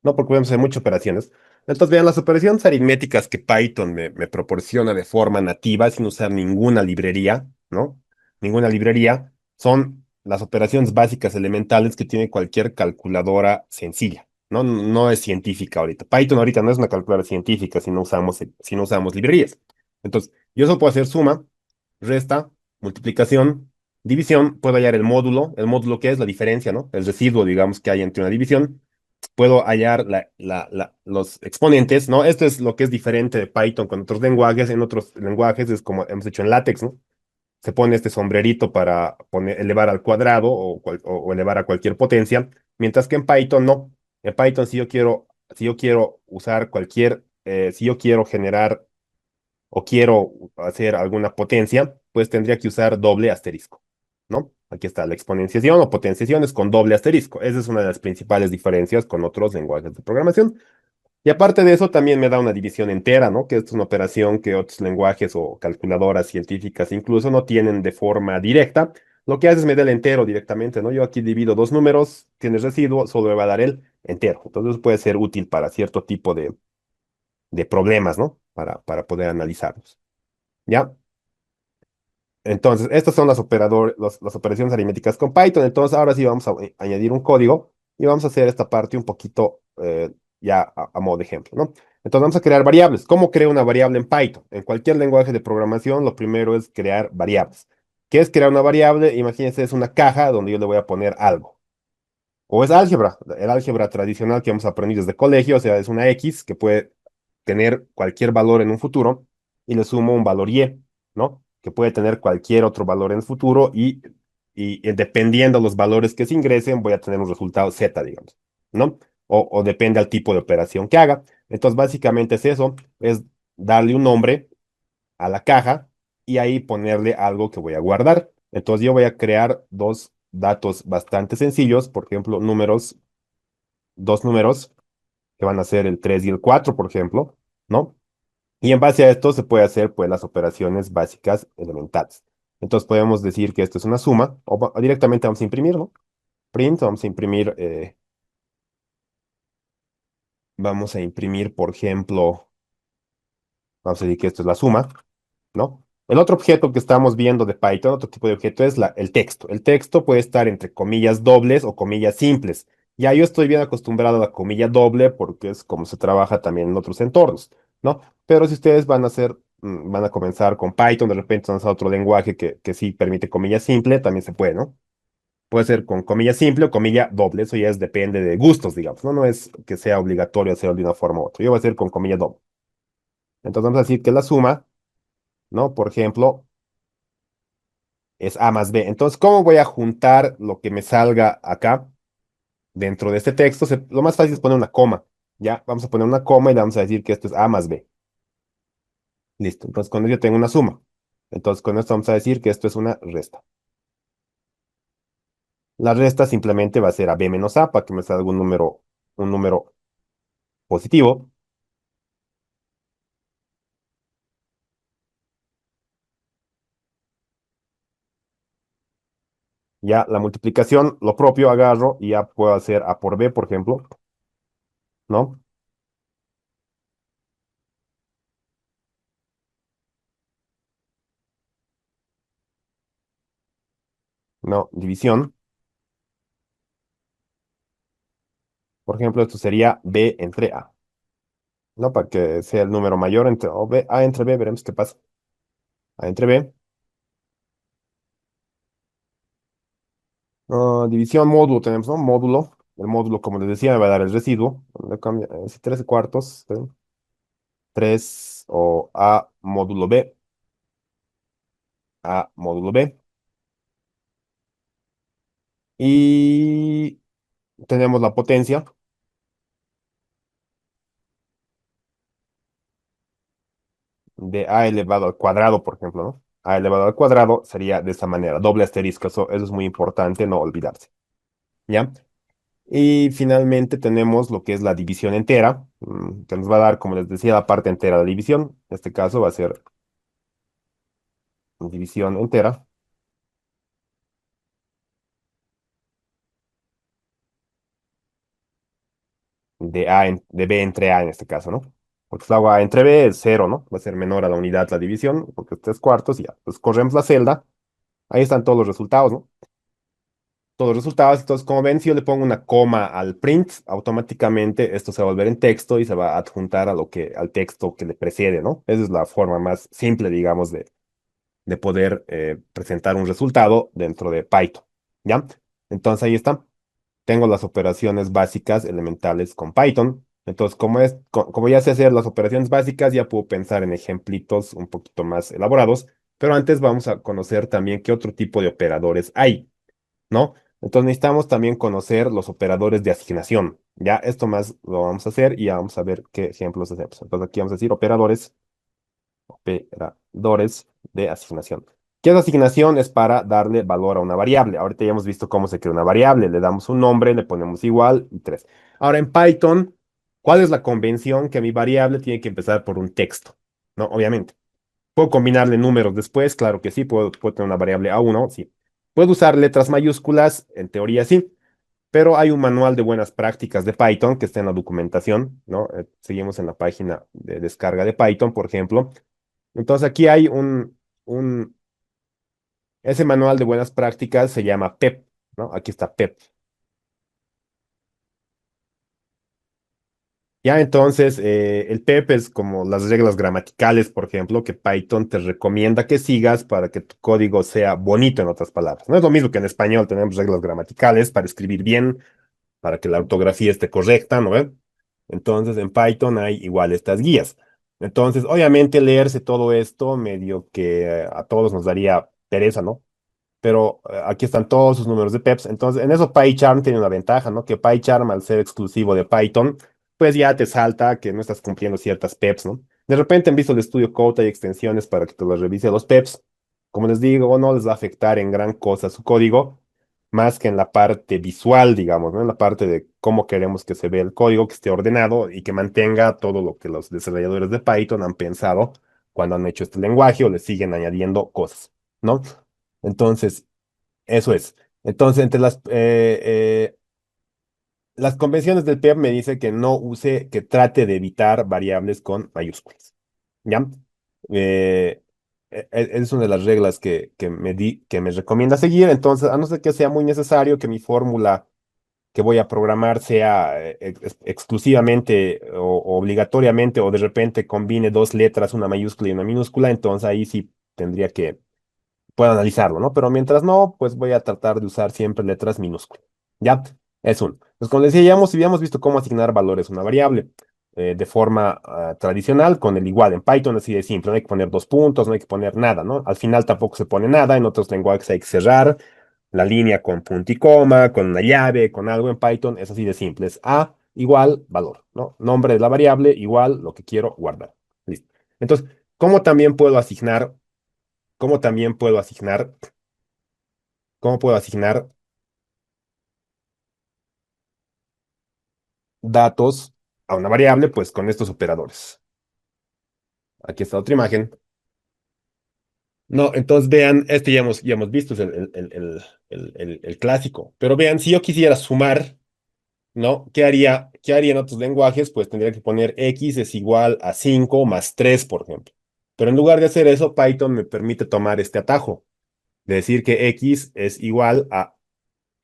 No, porque podemos hacer muchas operaciones. Entonces, vean, las operaciones aritméticas que Python me proporciona de forma nativa, sin usar ninguna librería, ¿no? Ninguna librería, son las operaciones básicas elementales que tiene cualquier calculadora sencilla, ¿no? No es científica ahorita. Python ahorita no es una calculadora científica si no usamos librerías. Entonces, yo solo puedo hacer suma, resta, multiplicación, división, puedo hallar el módulo que es la diferencia, ¿no? El residuo, digamos, que hay entre una división, puedo hallar los exponentes, ¿no? Esto es lo que es diferente de Python con otros lenguajes. En otros lenguajes es como hemos hecho en LaTeX, ¿no? Se pone este sombrerito para elevar al cuadrado o elevar a cualquier potencia, mientras que en Python no. En Python, si yo quiero usar si yo quiero generar o quiero hacer alguna potencia, pues tendría que usar doble asterisco, ¿no? Aquí está la exponenciación o potenciación es con doble asterisco. Esa es una de las principales diferencias con otros lenguajes de programación. Y aparte de eso, también me da una división entera, ¿no? Que es una operación que otros lenguajes o calculadoras científicas incluso no tienen de forma directa. Lo que hace es me da el entero directamente, ¿no? Yo aquí divido dos números, tienes residuo, solo me va a dar el entero. Entonces puede ser útil para cierto tipo de problemas, ¿no? Para poder analizarlos. ¿Ya? Entonces, estas son las operaciones aritméticas con Python. Entonces, ahora sí vamos a añadir un código y vamos a hacer esta parte un poquito ya a modo de ejemplo, ¿no? Entonces, vamos a crear variables. ¿Cómo creo una variable en Python? En cualquier lenguaje de programación, lo primero es crear variables. ¿Qué es crear una variable? Imagínense, es una caja donde yo le voy a poner algo. O es álgebra, el álgebra tradicional que hemos aprendido desde colegio, o sea, es una X que puede tener cualquier valor en un futuro y le sumo un valor Y, ¿no? Que puede tener cualquier otro valor en el futuro y dependiendo de los valores que se ingresen, voy a tener un resultado Z, digamos, ¿no? O depende al tipo de operación que haga. Entonces, básicamente es eso, es darle un nombre a la caja y ahí ponerle algo que voy a guardar. Entonces yo voy a crear dos datos bastante sencillos, por ejemplo, dos números que van a ser el 3 y el 4 por ejemplo, ¿no? Y en base a esto se puede hacer pues las operaciones básicas elementales. Entonces podemos decir que esto es una suma o directamente vamos a imprimir, ¿no? Print, vamos a imprimir, por ejemplo, vamos a decir que esto es la suma, ¿no? El otro objeto que estamos viendo de Python, otro tipo de objeto es el texto. El texto puede estar entre comillas dobles o comillas simples. Ya yo estoy bien acostumbrado a la comilla doble porque es como se trabaja también en otros entornos, ¿no? Pero si ustedes van a comenzar con Python, de repente van a usar otro lenguaje que sí permite comilla simple, también se puede, ¿no? Puede ser con comilla simple o comilla doble, eso ya depende de gustos, digamos, ¿no? No es que sea obligatorio hacerlo de una forma u otra. Yo voy a hacer con comilla doble. Entonces vamos a decir que la suma, ¿no? Por ejemplo, es A más B. Entonces, ¿cómo voy a juntar lo que me salga acá dentro de este texto? Lo más fácil es poner una coma. Ya, vamos a poner una coma y le vamos a decir que esto es A más B. Listo. Entonces, con ello yo tengo una suma. Entonces, con esto vamos a decir que esto es una resta. La resta simplemente va a ser a b menos a para que me salga un número positivo. Ya la multiplicación, lo propio agarro y ya puedo hacer a por b, por ejemplo, ¿no? No, división. Por ejemplo, esto sería b entre a, ¿no? Para que sea el número mayor entre o b, a entre b, veremos qué pasa. A entre b. División módulo tenemos, ¿no? Módulo. El módulo, como les decía, me va a dar el residuo. Le cambia, si 13 cuartos, 3 o a módulo b, a módulo b. Y tenemos la potencia de a elevado al cuadrado, por ejemplo, ¿no? A elevado al cuadrado sería de esta manera, doble asterisco, eso es muy importante no olvidarse, ¿ya? Y finalmente tenemos lo que es la división entera, que nos va a dar, como les decía, la parte entera de la división. En este caso va a ser división entera de b entre a en este caso, ¿no? Porque si lo hago a entre b es cero, ¿no? Va a ser menor a la unidad la división, porque es 3 cuartos y ya. Pues corremos la celda, ahí están todos los resultados, ¿no? Todos los resultados. Entonces, como ven, si yo le pongo una coma al print, automáticamente esto se va a volver en texto y se va a adjuntar a al texto que le precede, ¿no? Esa es la forma más simple, digamos, de poder presentar un resultado dentro de Python, ¿ya? Entonces, ahí está. Tengo las operaciones básicas elementales con Python. Entonces, como ya sé hacer las operaciones básicas, ya puedo pensar en ejemplitos un poquito más elaborados. Pero antes vamos a conocer también qué otro tipo de operadores hay. ¿No? Entonces necesitamos también conocer los operadores de asignación. Ya esto más lo vamos a hacer y ya vamos a ver qué ejemplos hacemos. Entonces aquí vamos a decir operadores de asignación. ¿Qué es asignación? Es para darle valor a una variable. Ahorita ya hemos visto cómo se crea una variable. Le damos un nombre, le ponemos igual y tres. Ahora en Python, ¿cuál es la convención? Que mi variable tiene que empezar por un texto, ¿no? Obviamente. ¿Puedo combinarle números después? Claro que sí. Puedo tener una variable A1, sí. ¿Puedo usar letras mayúsculas? En teoría sí. Pero hay un manual de buenas prácticas de Python que está en la documentación, ¿no? Seguimos en la página de descarga de Python, por ejemplo. Entonces aquí hay ese manual de buenas prácticas se llama PEP, ¿no? Aquí está PEP. Ya entonces, el PEP es como las reglas gramaticales, por ejemplo, que Python te recomienda que sigas para que tu código sea bonito, en otras palabras. No es lo mismo que en español tenemos reglas gramaticales para escribir bien, para que la ortografía esté correcta, ¿no ve? Entonces, en Python hay igual estas guías. Entonces, obviamente, leerse todo esto medio que a todos nos daría pereza, ¿no? Pero aquí están todos sus números de PEPs. Entonces, en eso PyCharm tiene una ventaja, ¿no? Que PyCharm, al ser exclusivo de Python, pues ya te salta que no estás cumpliendo ciertas PEPs, ¿no? De repente en Visual Studio Code hay extensiones para que te los revise los PEPs. Como les digo, no les va a afectar en gran cosa su código, más que en la parte visual, digamos, ¿no? En la parte de cómo queremos que se vea el código, que esté ordenado y que mantenga todo lo que los desarrolladores de Python han pensado cuando han hecho este lenguaje o le siguen añadiendo cosas, ¿no? Entonces, eso es. Entonces, entre las convenciones del PEP me dice que no use, que trate de evitar variables con mayúsculas. ¿Ya? Eh, es una de las reglas que me recomienda seguir. Entonces, a no ser que sea muy necesario que mi fórmula que voy a programar sea exclusivamente o obligatoriamente o de repente combine dos letras, una mayúscula y una minúscula, entonces ahí sí tendría que puedo analizarlo, ¿no? Pero mientras no, pues voy a tratar de usar siempre letras minúsculas. ¿Ya? Es uno. Pues como les decía, si habíamos visto cómo asignar valores a una variable de forma tradicional, con el igual en Python, así de simple, no hay que poner dos puntos, no hay que poner nada, ¿no? Al final tampoco se pone nada, en otros lenguajes hay que cerrar la línea con punto y coma, con una llave, con algo en Python, es así de simple, es A igual valor, ¿no? Nombre de la variable igual lo que quiero guardar. Listo. Entonces, ¿cómo también puedo asignar? ¿Cómo también puedo asignar? ¿Cómo puedo asignar datos a una variable, pues con estos operadores. Aquí está otra imagen. No, entonces vean, este ya hemos visto, es el clásico. Pero vean, si yo quisiera sumar, ¿no? ¿Qué haría en otros lenguajes? Pues tendría que poner x es igual a 5 más 3, por ejemplo. Pero en lugar de hacer eso, Python me permite tomar este atajo, de decir que x es igual a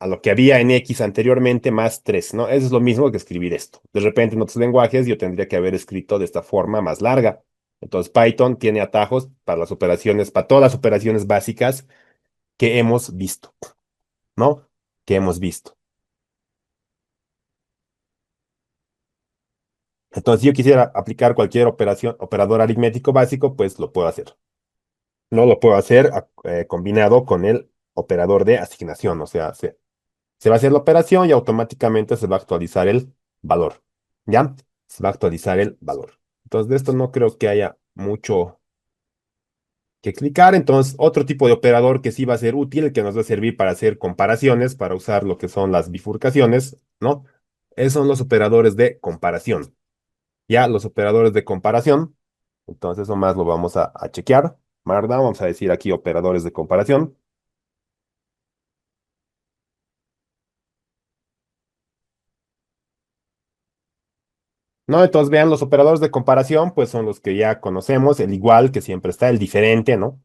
lo que había en x anteriormente más 3, ¿no? Eso es lo mismo que escribir esto. De repente en otros lenguajes yo tendría que haber escrito de esta forma más larga. Entonces Python tiene atajos para las operaciones, para todas las operaciones básicas que hemos visto, ¿no? Que hemos visto. Entonces, si yo quisiera aplicar cualquier operación, operador aritmético básico, pues lo puedo hacer. No lo puedo hacer combinado con el operador de asignación. O sea, se va a hacer la operación y automáticamente se va a actualizar el valor. ¿Ya? Se va a actualizar el valor. Entonces, de esto no creo que haya mucho que explicar. Entonces, otro tipo de operador que sí va a ser útil, que nos va a servir para hacer comparaciones, para usar lo que son las bifurcaciones, ¿no? Esos son los operadores de comparación. Ya, los operadores de comparación. Entonces, eso más lo vamos a chequear. Markdown, vamos a decir aquí operadores de comparación. ¿No? Entonces, vean, los operadores de comparación, pues son los que ya conocemos, el igual, que siempre está, el diferente, ¿no?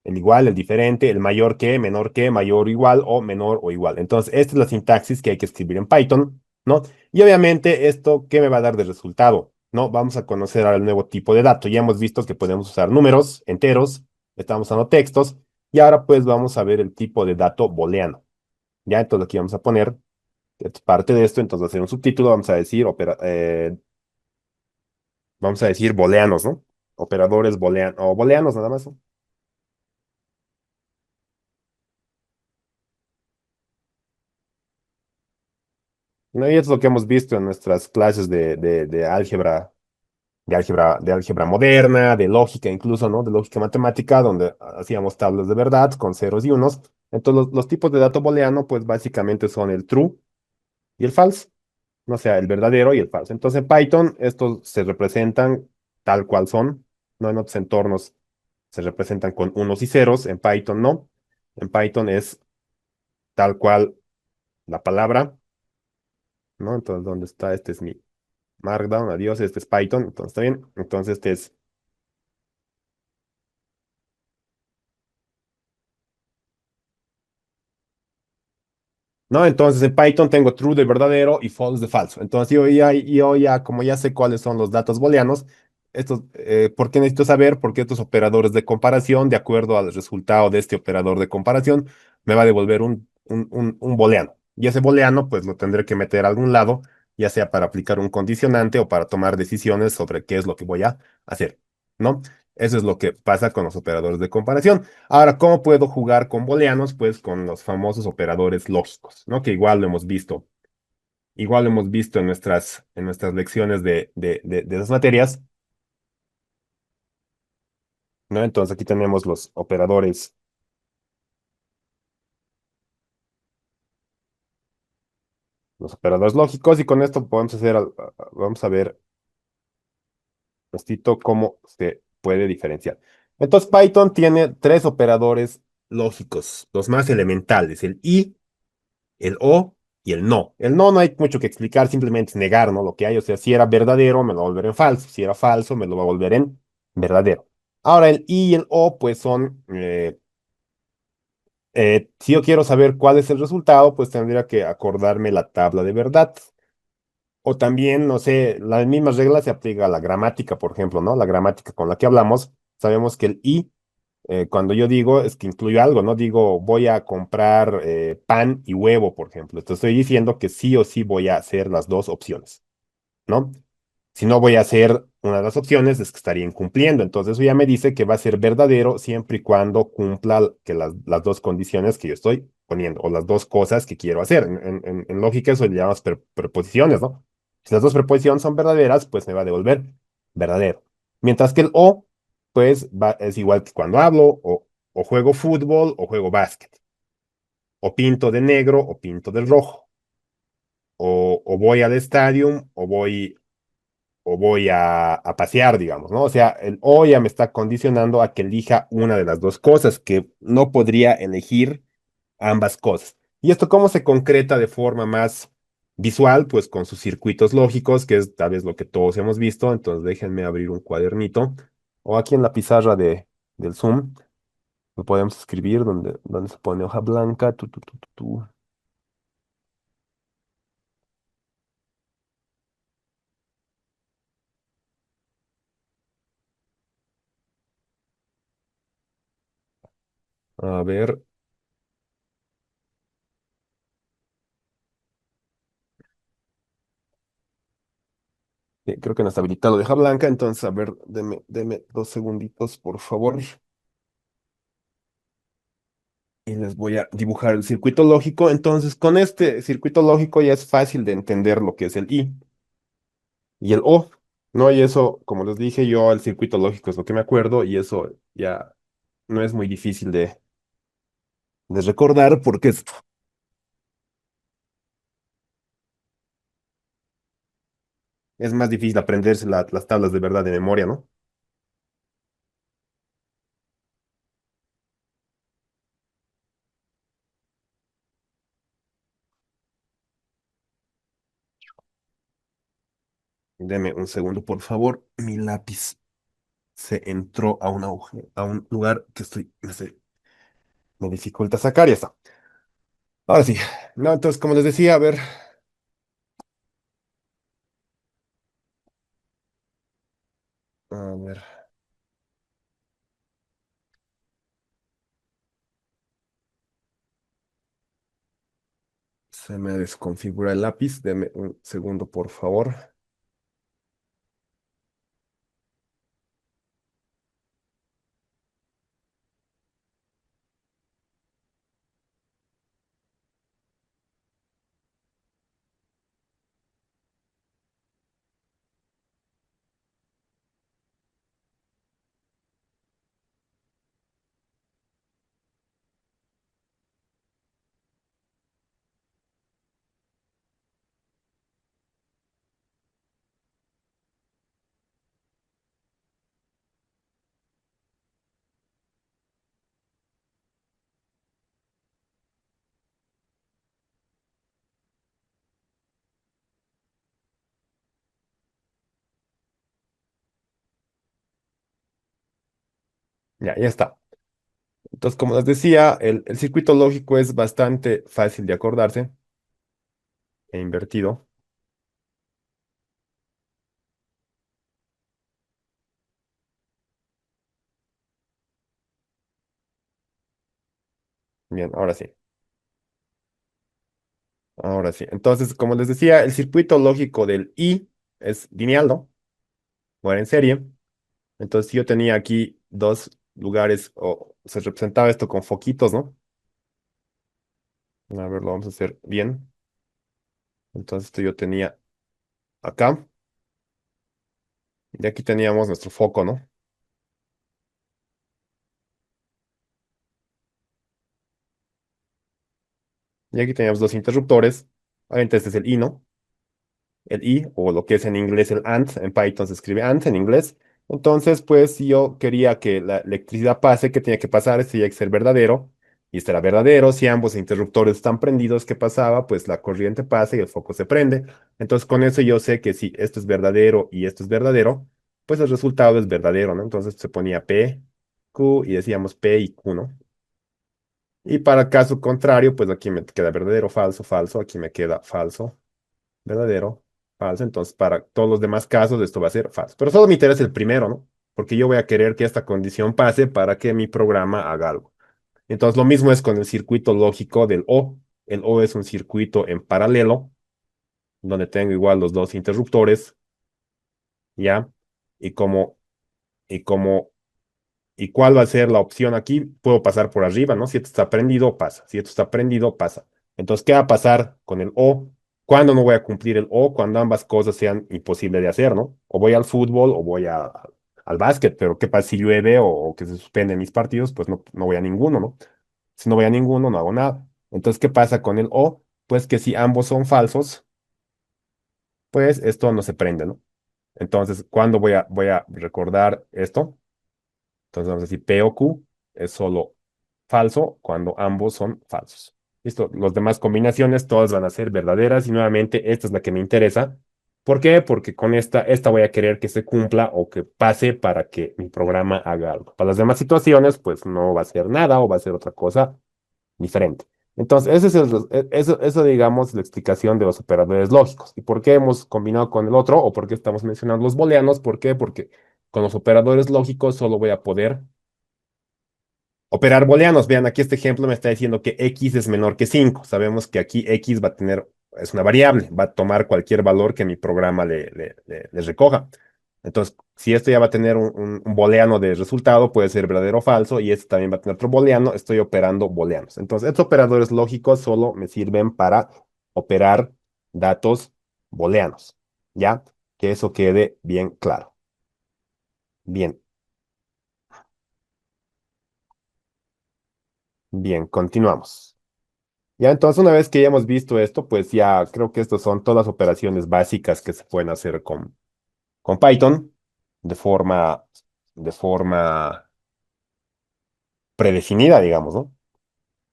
El igual, el diferente, el mayor que, mayor o igual o menor o igual. Entonces, esta es la sintaxis que hay que escribir en Python, ¿no? Y obviamente, esto, ¿qué me va a dar de resultado? ¿No? Vamos a conocer ahora el nuevo tipo de dato. Ya hemos visto que podemos usar números, enteros, estamos usando textos, y ahora pues vamos a ver el tipo de dato booleano. Ya, entonces aquí vamos a poner parte de esto, entonces va a ser un subtítulo, vamos a decir booleanos, ¿no? Operadores booleanos, o booleanos nada más, ¿no? No, y es lo que hemos visto en nuestras clases de álgebra, de álgebra moderna, de lógica incluso, ¿no? De lógica matemática, donde hacíamos tablas de verdad con ceros y unos. Entonces, los tipos de dato booleano, pues básicamente son el true y el false, ¿no? O sea, el verdadero y el falso. Entonces, en Python, estos se representan tal cual son, ¿no? En otros entornos se representan con unos y ceros, en Python no. En Python es tal cual la palabra, ¿no? Entonces, ¿dónde está? Este es mi Markdown, adiós, este es Python, entonces está bien. Entonces, este es, ¿no? Entonces, en Python tengo true de verdadero y false de falso. Entonces, yo ya, como ya sé cuáles son los datos booleanos, ¿por qué necesito saber? Porque estos operadores de comparación, de acuerdo al resultado de este operador de comparación, me va a devolver un booleano. Y ese booleano, pues lo tendré que meter a algún lado, ya sea para aplicar un condicionante o para tomar decisiones sobre qué es lo que voy a hacer, ¿no? Eso es lo que pasa con los operadores de comparación. Ahora, ¿cómo puedo jugar con booleanos? Pues con los famosos operadores lógicos, ¿no? Que igual lo hemos visto en nuestras lecciones de esas materias, ¿no? Entonces aquí tenemos los operadores lógicos y con esto podemos vamos a ver justito cómo se puede diferenciar. Entonces Python tiene tres operadores lógicos, los más elementales, el y, el o y el no. El no hay mucho que explicar, simplemente es negar, ¿no? Lo que hay, o sea, si era verdadero, me lo va a volver en falso, si era falso, me lo va a volver en verdadero. Ahora, el y y el o, pues son, si yo quiero saber cuál es el resultado, pues tendría que acordarme la tabla de verdad. O también, no sé, las mismas reglas se aplica a la gramática, por ejemplo, ¿no? La gramática con la que hablamos, sabemos que el y, cuando yo digo, es que incluye algo, ¿no? Digo, voy a comprar pan y huevo, por ejemplo. Entonces estoy diciendo que sí o sí voy a hacer las dos opciones, ¿no? Si no voy a hacer una de las opciones, es que estaría incumpliendo. Entonces eso ya me dice que va a ser verdadero siempre y cuando cumpla que las dos condiciones que yo estoy poniendo, o las dos cosas que quiero hacer. En lógica eso le llamamos preposiciones, ¿no? Si las dos preposiciones son verdaderas, pues me va a devolver verdadero. Mientras que el o, pues es igual que cuando hablo, o juego fútbol, o juego básquet, o pinto de negro, o pinto del rojo, o voy al estadio o voy a pasear, digamos, ¿no? O sea, el o ya me está condicionando a que elija una de las dos cosas, que no podría elegir ambas cosas. ¿Y esto cómo se concreta de forma más visual? Pues con sus circuitos lógicos, que es tal vez lo que todos hemos visto. Entonces déjenme abrir un cuadernito o aquí en la pizarra del Zoom. Lo podemos escribir donde se pone hoja blanca. Tu. A ver, creo que no está habilitado de hoja blanca. Entonces, a ver, deme 2 segunditos, por favor. Y les voy a dibujar el circuito lógico. Entonces, con este circuito lógico ya es fácil de entender lo que es el I y el O, ¿no? Y eso, como les dije, yo el circuito lógico es lo que me acuerdo y eso ya no es muy difícil de recordar porque es más difícil aprenderse las tablas de verdad de memoria, ¿no? Deme un segundo, por favor. Mi lápiz se entró a a un lugar que me dificulta sacar y ya está. Ahora sí. No, entonces, como les decía, a ver, a ver, se me desconfigura el lápiz. Deme un segundo, por favor. Ya está. Entonces, como les decía, el circuito lógico es bastante fácil de acordarse e invertido. Bien, ahora sí. Ahora sí. Entonces, como les decía, el circuito lógico del I es lineal, ¿no? O era en serie. Entonces, yo tenía aquí dos lugares, o se representaba esto con foquitos, ¿no? A ver, lo vamos a hacer bien. Entonces, esto yo tenía acá, y aquí teníamos nuestro foco, ¿no? Y aquí teníamos dos interruptores. Obviamente, este es el I, ¿no? El I, o lo que es en inglés el AND, en Python se escribe AND en inglés. Entonces, pues, si yo quería que la electricidad pase, ¿qué tenía que pasar? Este tenía que ser verdadero, y este era verdadero. Si ambos interruptores están prendidos, ¿qué pasaba? Pues la corriente pasa y el foco se prende. Entonces, con eso yo sé que si esto es verdadero y esto es verdadero, pues el resultado es verdadero, ¿no? Entonces se ponía P, Q, y decíamos P y Q, ¿no? Y para caso contrario, pues aquí me queda verdadero, falso, falso, aquí me queda falso, verdadero, falso. Entonces, para todos los demás casos, esto va a ser falso. Pero solo me interesa el primero, ¿no? Porque yo voy a querer que esta condición pase para que mi programa haga algo. Entonces, lo mismo es con el circuito lógico del O. El O es un circuito en paralelo, donde tengo igual los dos interruptores, ¿ya? Y como, y como ¿Y cuál va a ser la opción aquí? Puedo pasar por arriba, ¿no? Si esto está prendido, pasa. Si esto está prendido, pasa. Entonces, ¿qué va a pasar con el O? ¿Cuándo no voy a cumplir el O? Cuando ambas cosas sean imposibles de hacer, ¿no? O voy al fútbol o voy al básquet, pero ¿qué pasa si llueve o que se suspenden mis partidos? Pues no voy a ninguno, ¿no? Si no voy a ninguno, no hago nada. Entonces, ¿qué pasa con el O? Pues que si ambos son falsos, pues esto no se prende, ¿no? Entonces, ¿cuándo voy a recordar esto? Entonces vamos a decir P o Q es solo falso cuando ambos son falsos. Listo, las demás combinaciones todas van a ser verdaderas y nuevamente esta es la que me interesa. ¿Por qué? Porque con esta voy a querer que se cumpla o que pase para que mi programa haga algo. Para las demás situaciones, pues no va a ser nada o va a ser otra cosa diferente. Entonces, eso, digamos, es la explicación de los operadores lógicos. ¿Y por qué hemos combinado con el otro o por qué estamos mencionando los booleanos? ¿Por qué? Porque con los operadores lógicos solo voy a poder operar booleanos. Vean, aquí este ejemplo me está diciendo que x es menor que 5. Sabemos que aquí x va a tener, es una variable, va a tomar cualquier valor que mi programa le recoja. Entonces, si esto ya va a tener un booleano de resultado, puede ser verdadero o falso, y este también va a tener otro booleano, estoy operando booleanos. Entonces, estos operadores lógicos solo me sirven para operar datos booleanos, ¿ya? Que eso quede bien claro. Bien, bien, continuamos. Ya entonces, una vez que ya hemos visto esto, pues ya creo que estas son todas las operaciones básicas que se pueden hacer con Python de forma predefinida, digamos, ¿no?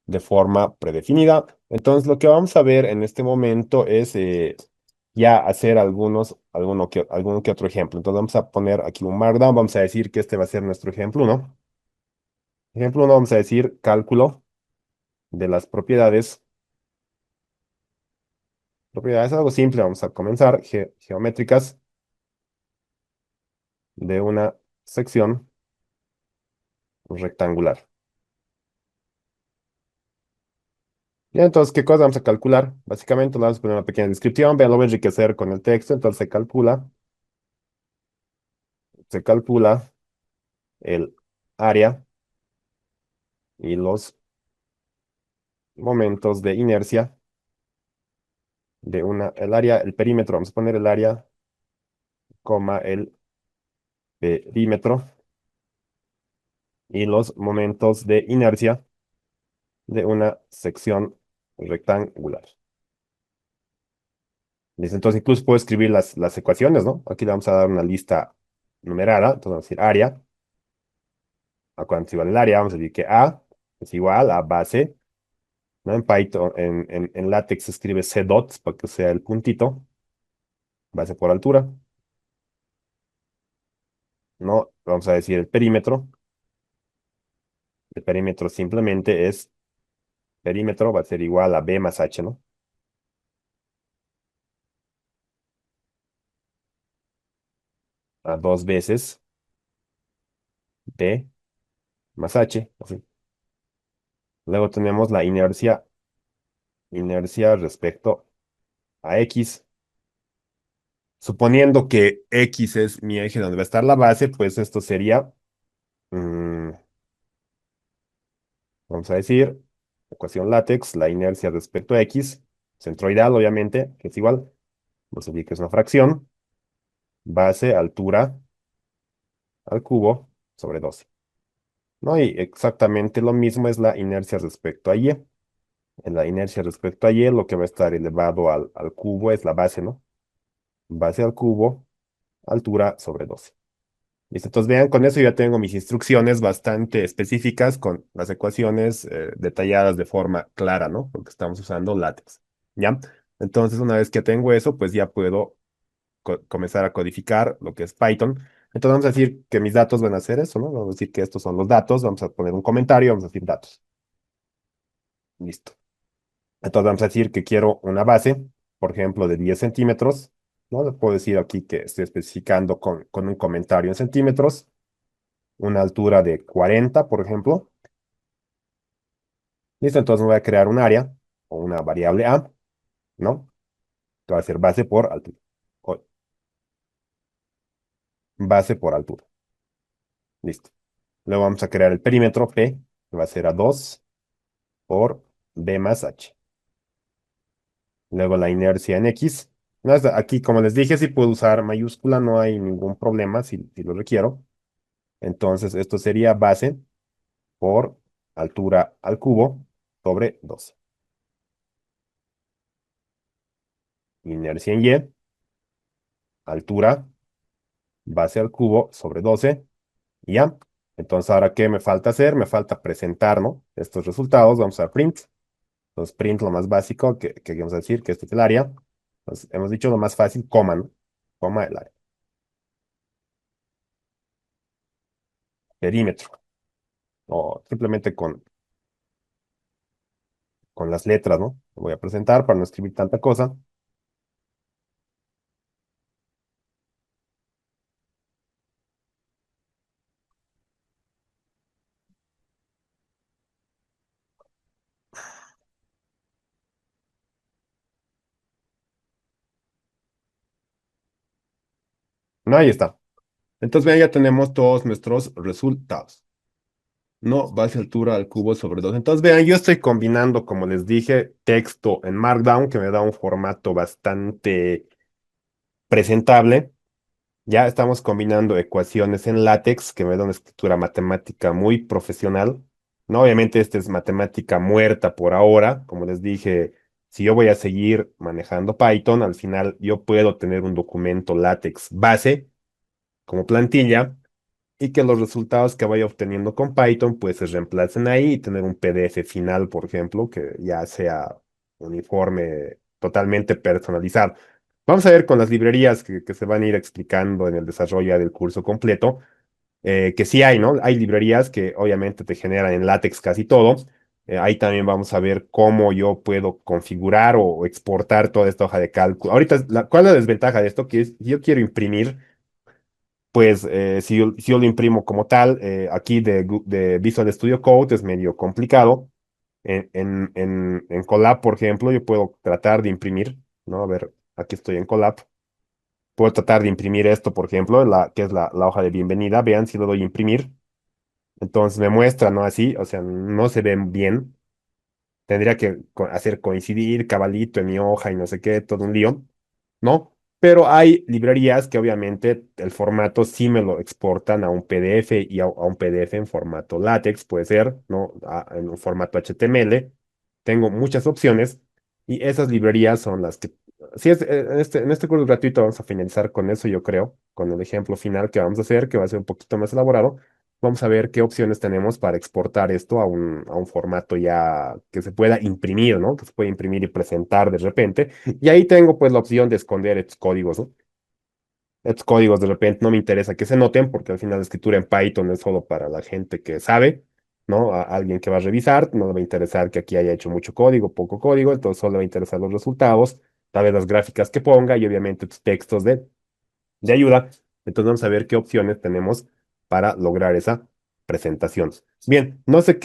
De forma predefinida. Entonces, lo que vamos a ver en este momento es ya hacer alguno que otro ejemplo. Entonces, vamos a poner aquí un Markdown. Vamos a decir que este va a ser nuestro ejemplo 1. Ejemplo 1, vamos a decir cálculo de las propiedades. Propiedades, algo simple. Vamos a comenzar geométricas de una sección rectangular. Y entonces, ¿qué cosa vamos a calcular? Básicamente, le vamos a poner una pequeña descripción. Vean, lo voy a enriquecer con el texto. Entonces, se calcula el área y los momentos de inercia el perímetro. Vamos a poner el área, coma, el perímetro y los momentos de inercia de una sección rectangular. Listo, entonces, incluso puedo escribir las ecuaciones, ¿no? Aquí le vamos a dar una lista numerada. Entonces, vamos a decir área. ¿A cuánto es igual el área? Vamos a decir que A es igual a base, ¿no? En Python, en LaTeX se escribe C dots para que sea el puntito, base por altura, ¿no? Vamos a decir el perímetro. El perímetro simplemente es perímetro, va a ser igual a B más H, ¿no? A dos veces B más H, así. Luego tenemos la inercia respecto a X. Suponiendo que X es mi eje donde va a estar la base, pues esto sería, mm, vamos a decir, ecuación látex, la inercia respecto a X, centroidal, obviamente, que es igual, vamos a decir que es una fracción, base, altura, al cubo, sobre 12. ¿No? Y exactamente lo mismo es la inercia respecto a Y. En la inercia respecto a Y, lo que va a estar elevado al cubo es la base, ¿no? Base al cubo, altura sobre 12. Listo, entonces vean, con eso ya tengo mis instrucciones bastante específicas con las ecuaciones detalladas de forma clara, ¿no? Porque estamos usando látex, ¿ya? Entonces, una vez que tengo eso, pues ya puedo comenzar a codificar lo que es Python. Entonces, vamos a decir que mis datos van a ser eso, ¿no? Vamos a decir que estos son los datos, vamos a poner un comentario, vamos a decir datos. Listo. Entonces, vamos a decir que quiero una base, por ejemplo, de 10 centímetros, ¿no? Le puedo decir aquí que estoy especificando con un comentario en centímetros, una altura de 40, por ejemplo. Listo, entonces voy a crear un área o una variable A, ¿no? Que va a ser base por altura. O base por altura. Listo. Luego vamos a crear el perímetro P, que va a ser a 2 por B más H. Luego la inercia en X. No, aquí, como les dije, si puedo usar mayúscula, no hay ningún problema si lo requiero. Entonces, esto sería base por altura al cubo sobre 12. Inercia en Y. altura, base al cubo sobre 12, y ya. Entonces, ahora, ¿qué me falta hacer? Me falta presentar, ¿no? Estos resultados. Vamos a print. Entonces, print lo más básico que vamos a decir, que este es el área. Entonces, hemos dicho lo más fácil, coma, ¿no? Coma el área. Perímetro. O simplemente con las letras, ¿no? Lo voy a presentar para no escribir tanta cosa. No, ahí está. Entonces, vean, ya tenemos todos nuestros resultados. No, base altura al cubo sobre 2. Entonces, vean, yo estoy combinando, como les dije, texto en Markdown, que me da un formato bastante presentable. Ya estamos combinando ecuaciones en LaTeX, que me da una escritura matemática muy profesional. No, obviamente, esta es matemática muerta por ahora. Como les dije, si yo voy a seguir manejando Python, al final yo puedo tener un documento LaTeX base como plantilla y que los resultados que vaya obteniendo con Python pues se reemplacen ahí y tener un PDF final, por ejemplo, que ya sea uniforme, totalmente personalizado. Vamos a ver con las librerías que se van a ir explicando en el desarrollo ya del curso completo, que sí hay, ¿no? Hay librerías que obviamente te generan en LaTeX casi todo. Ahí también vamos a ver cómo yo puedo configurar o exportar toda esta hoja de cálculo. Ahorita, ¿cuál es la desventaja de esto? Que es, yo quiero imprimir pues si yo lo imprimo como tal, aquí de Visual Studio Code es medio complicado. En Colab, por ejemplo, yo puedo tratar de imprimir, ¿no? A ver, aquí estoy en Colab. Puedo tratar de imprimir esto, por ejemplo, que es la hoja de bienvenida. Vean si lo doy a imprimir. Entonces me muestra, ¿no? Así, o sea, no se ven bien. Tendría que hacer coincidir cabalito en mi hoja y no sé qué, todo un lío, ¿no? Pero hay librerías que obviamente el formato sí me lo exportan a un PDF y a un PDF en formato látex, puede ser, ¿no? En un formato HTML. Tengo muchas opciones y esas librerías son las que... Si es, en este curso gratuito vamos a finalizar con eso, yo creo, con el ejemplo final que vamos a hacer, que va a ser un poquito más elaborado. Vamos a ver qué opciones tenemos para exportar esto a un formato ya que se pueda imprimir, ¿no? Que se pueda imprimir y presentar de repente. Y ahí tengo pues la opción de esconder estos códigos, ¿no? Estos códigos de repente no me interesa que se noten porque al final la escritura en Python es solo para la gente que sabe, ¿no? A alguien que va a revisar, no le va a interesar que aquí haya hecho mucho código, poco código, entonces solo le va a interesar los resultados, tal vez las gráficas que ponga y obviamente tus textos de ayuda. Entonces vamos a ver qué opciones tenemos para lograr esa presentación. Bien, no sé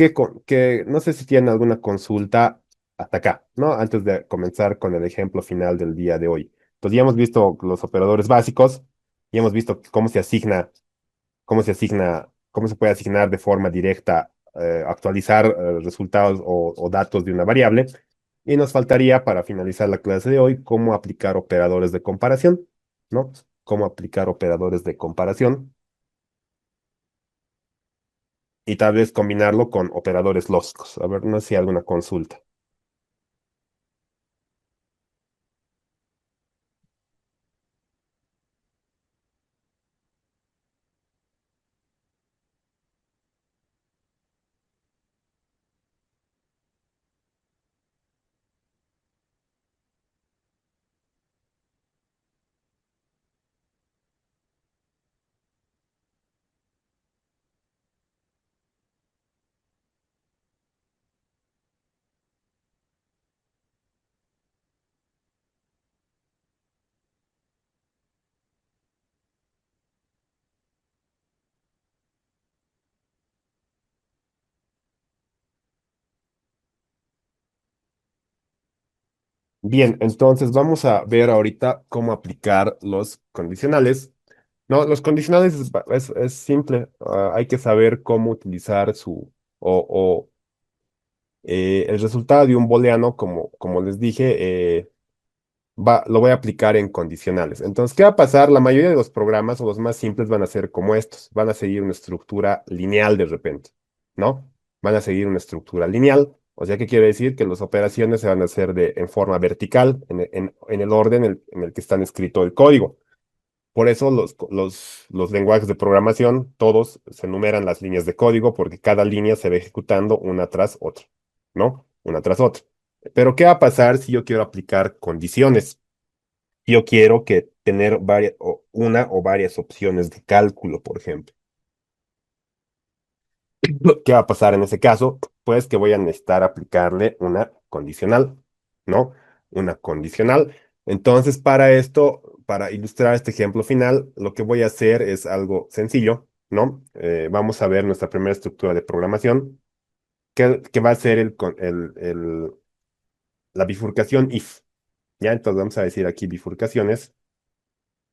no sé si tienen alguna consulta hasta acá, ¿no? Antes de comenzar con el ejemplo final del día de hoy. Entonces ya hemos visto los operadores básicos, ya hemos visto cómo se puede asignar de forma directa, actualizar resultados o datos de una variable. Y nos faltaría, para finalizar la clase de hoy, cómo aplicar operadores de comparación, ¿no? Cómo aplicar operadores de comparación y tal vez combinarlo con operadores lógicos. A ver, no sé si hay alguna consulta. Bien, entonces vamos a ver ahorita cómo aplicar los condicionales. No, los condicionales es simple. Hay que saber cómo utilizar el resultado de un booleano, como les dije, lo voy a aplicar en condicionales. Entonces, ¿qué va a pasar? La mayoría de los programas o los más simples van a ser como estos. Van a seguir una estructura lineal de repente, ¿no? Van a seguir una estructura lineal. O sea, ¿qué quiere decir? Que las operaciones se van a hacer en forma vertical, en el orden en el que están escrito el código. Por eso los lenguajes de programación, todos se enumeran las líneas de código porque cada línea se va ejecutando una tras otra, ¿no? Una tras otra. Pero ¿qué va a pasar si yo quiero aplicar condiciones? Yo quiero que tener una o varias opciones de cálculo, por ejemplo. ¿Qué va a pasar en ese caso? Pues que voy a necesitar aplicarle una condicional, ¿no? Una condicional. Entonces, para esto, para ilustrar este ejemplo final, lo que voy a hacer es algo sencillo, ¿no? Vamos a ver nuestra primera estructura de programación, que va a ser la bifurcación if, ¿ya? Entonces vamos a decir aquí bifurcaciones,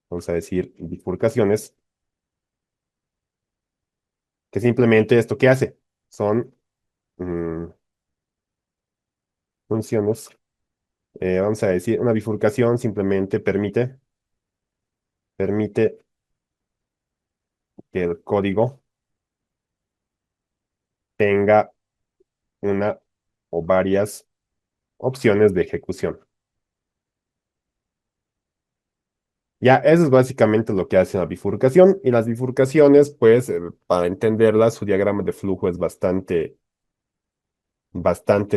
vamos a decir bifurcaciones, que simplemente esto que hace son mm, funciones. Vamos a decir, una bifurcación simplemente permite que el código tenga una o varias opciones de ejecución. Ya, eso es básicamente lo que hace la bifurcación. Y las bifurcaciones, pues, para entenderlas, su diagrama de flujo es bastante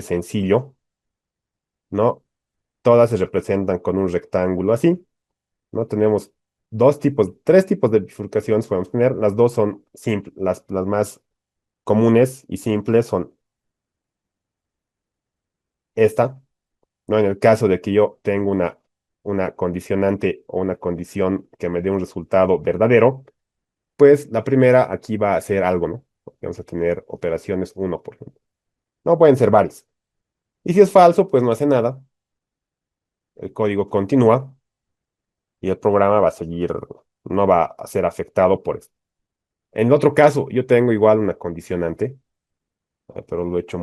sencillo, ¿no? Todas se representan con un rectángulo así, ¿no? Tenemos tres tipos de bifurcaciones podemos tener. Las dos son simples, las más comunes y simples son esta, ¿no? En el caso de que yo tengo una condicionante o una condición que me dé un resultado verdadero, pues la primera aquí va a ser algo, ¿no? Vamos a tener operaciones uno, por ejemplo. No pueden ser varias. Y si es falso, pues no hace nada. El código continúa y el programa va a seguir, no va a ser afectado por esto. En el otro caso, yo tengo igual una condicionante, pero lo hice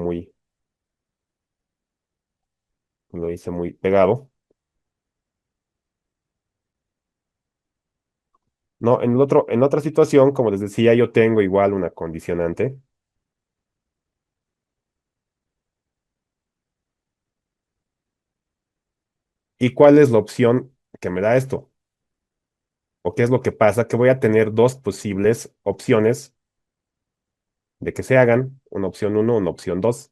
muy pegado. No, en otra situación, como les decía, yo tengo igual una condicionante. ¿Y cuál es la opción que me da esto? ¿O qué es lo que pasa? Que voy a tener dos posibles opciones de que se hagan, una opción uno, una opción 2,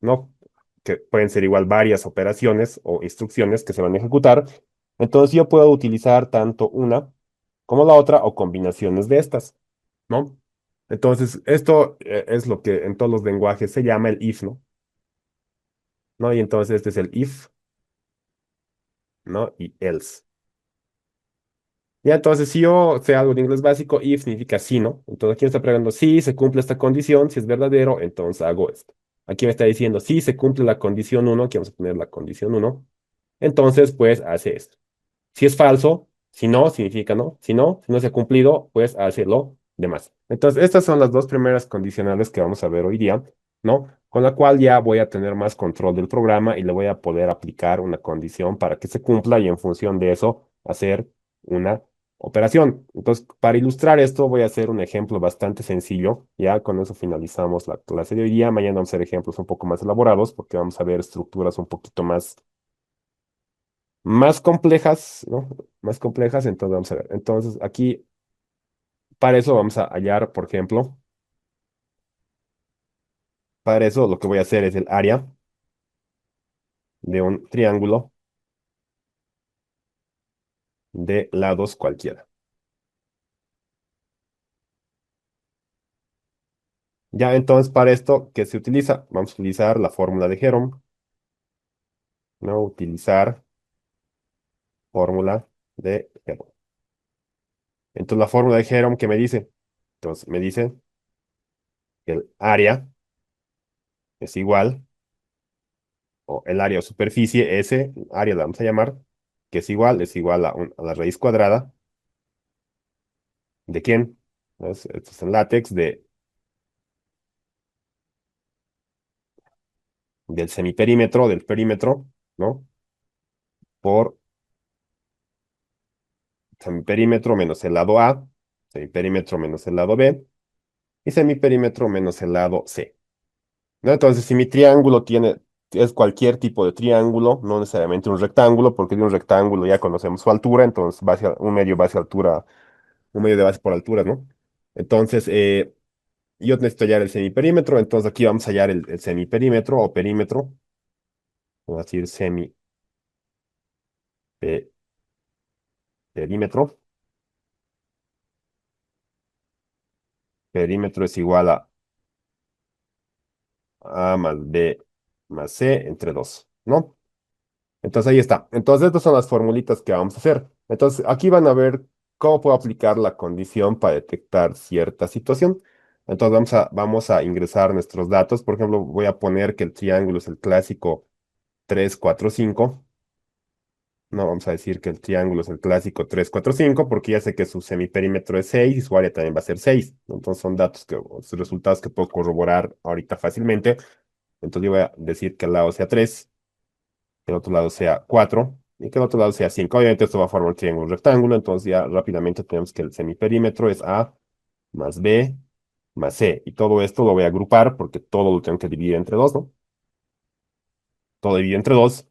¿no? Que pueden ser igual varias operaciones o instrucciones que se van a ejecutar. Entonces yo puedo utilizar tanto una como la otra o combinaciones de estas, ¿no? Entonces, esto es lo que en todos los lenguajes se llama el if, ¿no? ¿No? Y entonces este es el if, ¿no? Y else. Ya, entonces, si yo sé algo de inglés básico, if significa sí, ¿no? Entonces, aquí me está preguntando, si se cumple esta condición, si es verdadero, entonces hago esto. Aquí me está diciendo, si se cumple la condición uno, aquí vamos a poner la condición uno, entonces, pues, hace esto. Si es falso, si no, significa no. Si no se ha cumplido, pues hace lo demás. Entonces, estas son las dos primeras condicionales que vamos a ver hoy día, ¿no? Con la cual ya voy a tener más control del programa y le voy a poder aplicar una condición para que se cumpla y en función de eso hacer una operación. Entonces, para ilustrar esto, voy a hacer un ejemplo bastante sencillo. Ya con eso finalizamos la clase de hoy día. Mañana vamos a hacer ejemplos un poco más elaborados porque vamos a ver estructuras un poquito más complejas, ¿no? Más complejas, entonces vamos a ver. Entonces, aquí, para eso vamos a hallar, por ejemplo, para eso lo que voy a hacer es el área de un triángulo de lados cualquiera. Ya, entonces, para esto, ¿qué se utiliza? Vamos a utilizar la fórmula de Jerome, ¿no? Utilizar fórmula de Jerome. Entonces, la fórmula de Jerome, ¿qué me dice? Entonces, me dice que el área es igual, o el área o superficie, S, área la vamos a llamar, que es igual a la raíz cuadrada. ¿De quién? Esto es en látex del semiperímetro, del perímetro, ¿no? Por semiperímetro menos el lado A, semiperímetro menos el lado B, y semiperímetro menos el lado C. ¿No? Entonces, si mi triángulo tiene es cualquier tipo de triángulo, no necesariamente un rectángulo, porque de un rectángulo ya conocemos su altura, entonces un medio base altura, un medio de base por altura, ¿no? Entonces, yo necesito hallar el semiperímetro, entonces aquí vamos a hallar el semiperímetro o perímetro, vamos a decir semiperímetro. Perímetro es igual a A más B más C entre 2, ¿no? Entonces ahí está. Entonces estas son las formulitas que vamos a hacer. Entonces aquí van a ver cómo puedo aplicar la condición para detectar cierta situación. Entonces vamos a ingresar nuestros datos. Por ejemplo, voy a poner que el triángulo es el clásico 3 4 5. No, vamos a decir que el triángulo es el clásico 3 4 5 porque ya sé que su semiperímetro es 6 y su área también va a ser 6. Entonces son datos o resultados que puedo corroborar ahorita fácilmente. Entonces yo voy a decir que el lado sea 3, que el otro lado sea 4 y que el otro lado sea 5. Obviamente esto va a formar un triángulo rectángulo, entonces ya rápidamente tenemos que el semiperímetro es A más B más C. Y todo esto lo voy a agrupar porque todo lo tengo que dividir entre 2, ¿no? Todo dividido entre 2.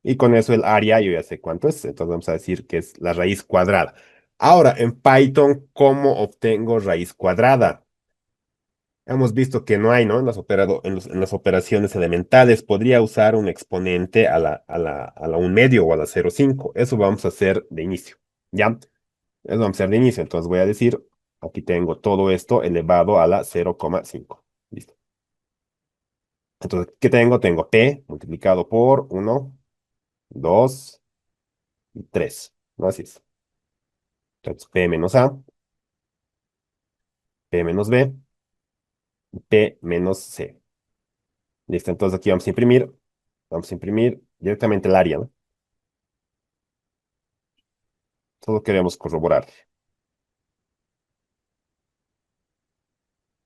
Y con eso el área yo ya sé cuánto es. Entonces vamos a decir que es la raíz cuadrada. Ahora, en Python, ¿cómo obtengo raíz cuadrada? Hemos visto que no hay, ¿no? En las operaciones elementales podría usar un exponente a la un medio o a la 0,5. Eso vamos a hacer de inicio, ¿ya? Eso vamos a hacer de inicio. Entonces voy a decir, aquí tengo todo esto elevado a la 0,5. Listo. Entonces, ¿qué tengo? Tengo P multiplicado por 1, 2 y 3. ¿No? Así es. Entonces, P menos A, P menos B, P menos C. Listo. Entonces aquí vamos a imprimir. Vamos a imprimir directamente el área, ¿no? Solo queremos corroborar.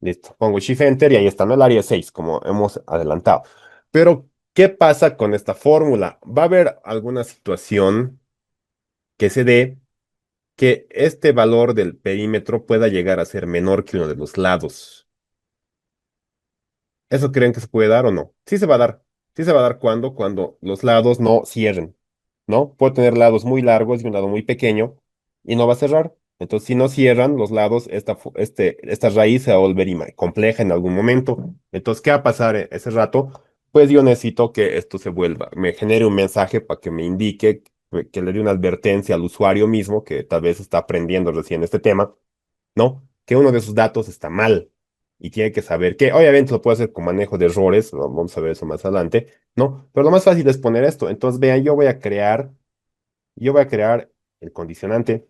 Listo. Pongo Shift Enter y ahí está, ¿no? El área 6, como hemos adelantado. Pero, ¿qué pasa con esta fórmula? Va a haber alguna situación que se dé que este valor del perímetro pueda llegar a ser menor que uno de los lados. ¿Eso creen que se puede dar o no? Sí se va a dar. Sí se va a dar cuando los lados no cierren, ¿no? Puedo tener lados muy largos y un lado muy pequeño y no va a cerrar. Entonces, si no cierran los lados, esta raíz se va a volver compleja en algún momento. Entonces, ¿qué va a pasar ese rato? Pues yo necesito que esto se vuelva, me genere un mensaje para que me indique, que le dé una advertencia al usuario mismo, que tal vez está aprendiendo recién este tema, ¿no? Que uno de sus datos está mal y tiene que saber que, obviamente lo puede hacer con manejo de errores, ¿no? Vamos a ver eso más adelante, ¿no? Pero lo más fácil es poner esto. Entonces, vean, yo voy a crear el condicionante,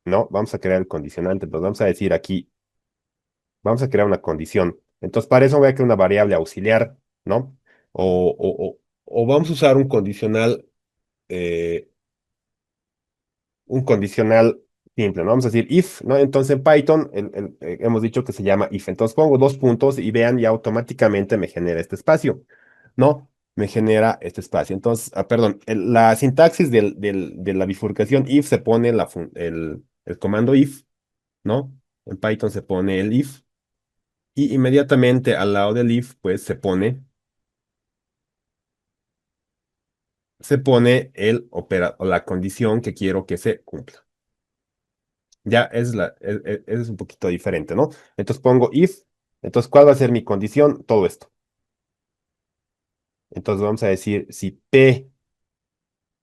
¿no? Vamos a crear el condicionante, entonces vamos a decir aquí, vamos a crear una condición. Entonces, para eso voy a crear una variable auxiliar, ¿no? O vamos a usar eh, un condicional simple, ¿no? Vamos a decir if, ¿no? Entonces en Python hemos dicho que se llama if. Entonces pongo dos puntos y vean, y automáticamente me genera este espacio, ¿no? Me genera este espacio. Entonces, perdón, la sintaxis de la bifurcación if se pone el comando if, ¿no? En Python se pone el if y inmediatamente al lado del if, pues se pone o la condición que quiero que se cumpla. Ya es un poquito diferente, ¿no? Entonces pongo if, entonces ¿cuál va a ser mi condición? Todo esto. Entonces vamos a decir si P,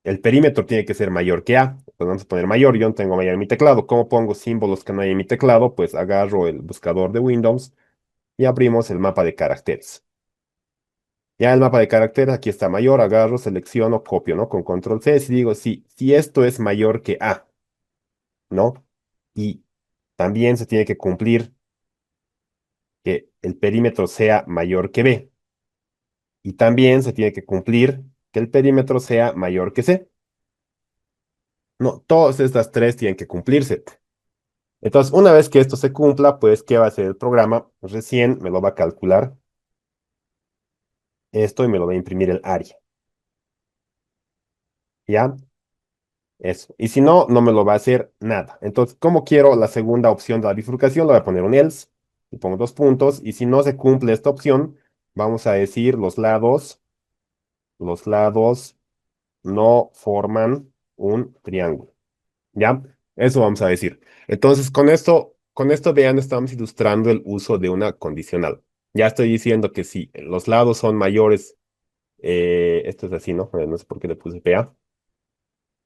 el perímetro tiene que ser mayor que A, pues vamos a poner mayor, yo no tengo mayor en mi teclado. ¿Cómo pongo símbolos que no hay en mi teclado? Pues agarro el buscador de Windows y abrimos el mapa de caracteres. Ya el mapa de caracteres, aquí está mayor, agarro, selecciono, copio, ¿no? Con control C, si digo, si esto es mayor que A, ¿no? Y también se tiene que cumplir que el perímetro sea mayor que B. Y también se tiene que cumplir que el perímetro sea mayor que C. No, todas estas tres tienen que cumplirse. Entonces, una vez que esto se cumpla, pues, ¿qué va a hacer el programa? Recién me lo va a calcular esto y me lo va a imprimir el área. ¿Ya? Eso. Y si no, no me lo va a hacer nada. Entonces, como quiero la segunda opción de la bifurcación, le voy a poner un else. Y pongo dos puntos. Y si no se cumple esta opción, vamos a decir los lados los lados no forman un triángulo. ¿Ya? Eso vamos a decir. Entonces, con esto vean, estamos ilustrando el uso de una condicional. Ya estoy diciendo que si los lados son mayores, esto es así, ¿no? No sé por qué le puse PA.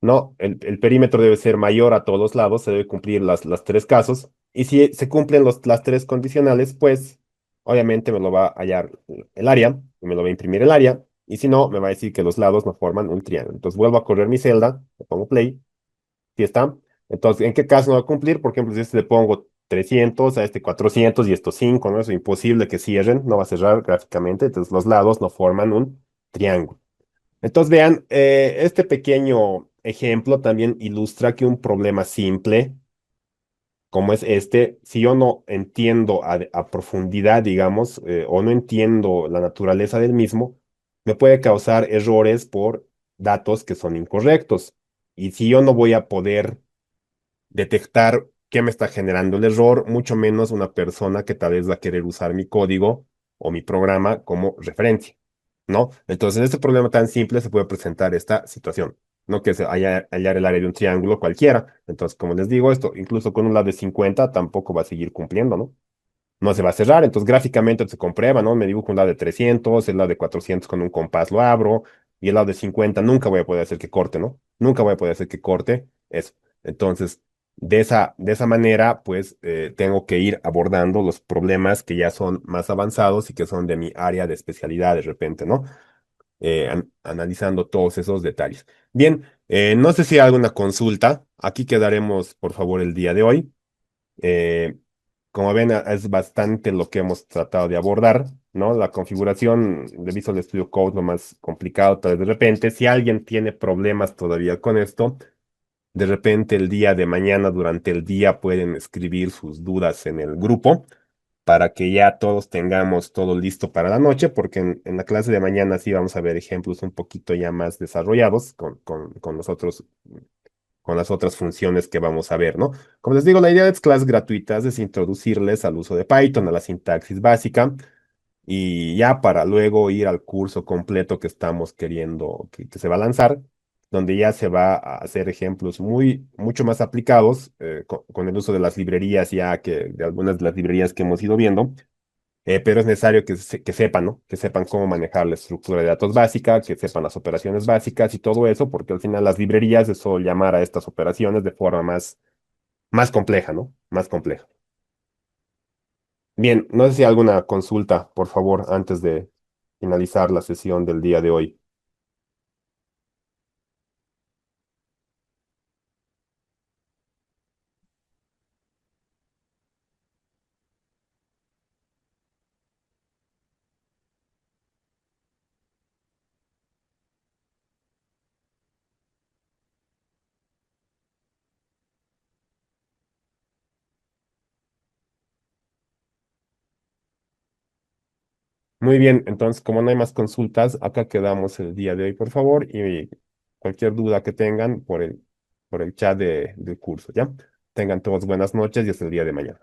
No, el perímetro debe ser mayor a todos los lados, se debe cumplir las tres casos. Y si se cumplen las tres condicionales, pues obviamente me lo va a hallar el área, y me lo va a imprimir el área, y si no, me va a decir que los lados no forman un triángulo. Entonces vuelvo a correr mi celda, le pongo play, ¿sí está? Entonces, ¿en qué caso no va a cumplir? Por ejemplo, si a este le pongo 300, a este 400 y estos 5, ¿no? Es imposible que cierren, no va a cerrar gráficamente, entonces los lados no forman un triángulo. Entonces, vean, este pequeño ejemplo también ilustra que un problema simple, como es este, si yo no entiendo a profundidad, digamos, o no entiendo la naturaleza del mismo, me puede causar errores por datos que son incorrectos. Y si yo no voy a poder detectar qué me está generando el error, mucho menos una persona que tal vez va a querer usar mi código o mi programa como referencia, ¿no? Entonces, en este problema tan simple se puede presentar esta situación, no que se hallar el área de un triángulo cualquiera. Entonces, como les digo, esto incluso con un lado de 50 tampoco va a seguir cumpliendo, ¿no? No se va a cerrar. Entonces, gráficamente se comprueba, ¿no? Me dibujo un lado de 300, el lado de 400 con un compás lo abro, y el lado de 50 nunca voy a poder hacer que corte, ¿no? Nunca voy a poder hacer que corte eso. Entonces, de esa manera, pues, tengo que ir abordando los problemas que ya son más avanzados y que son de mi área de especialidad de repente, ¿no? Analizando todos esos detalles. Bien, no sé si hay alguna consulta. Aquí quedaremos, por favor, el día de hoy. Eh, Como ven, es bastante lo que hemos tratado de abordar, ¿no? La configuración de Visual Studio Code lo más complicado, tal vez de repente, si alguien tiene problemas todavía con esto, de repente el día de mañana, durante el día, pueden escribir sus dudas en el grupo para que ya todos tengamos todo listo para la noche, porque en la clase de mañana sí vamos a ver ejemplos un poquito ya más desarrollados con nosotros con las otras funciones que vamos a ver, ¿no? Como les digo, la idea de las clases gratuitas es introducirles al uso de Python, a la sintaxis básica, y ya para luego ir al curso completo que estamos queriendo, que se va a lanzar, donde ya se va a hacer ejemplos mucho más aplicados con el uso de las librerías, ya que de algunas de las librerías que hemos ido viendo, pero es necesario que sepan, ¿no? Que sepan cómo manejar la estructura de datos básica, que sepan las operaciones básicas y todo eso, porque al final las librerías es solo llamar a estas operaciones de forma más compleja, ¿no? Más compleja. Bien, no sé si hay alguna consulta, por favor, antes de finalizar la sesión del día de hoy. Muy bien, entonces, como no hay más consultas, acá quedamos el día de hoy, por favor, y cualquier duda que tengan por el chat del curso, ¿ya? Tengan todos buenas noches y hasta el día de mañana.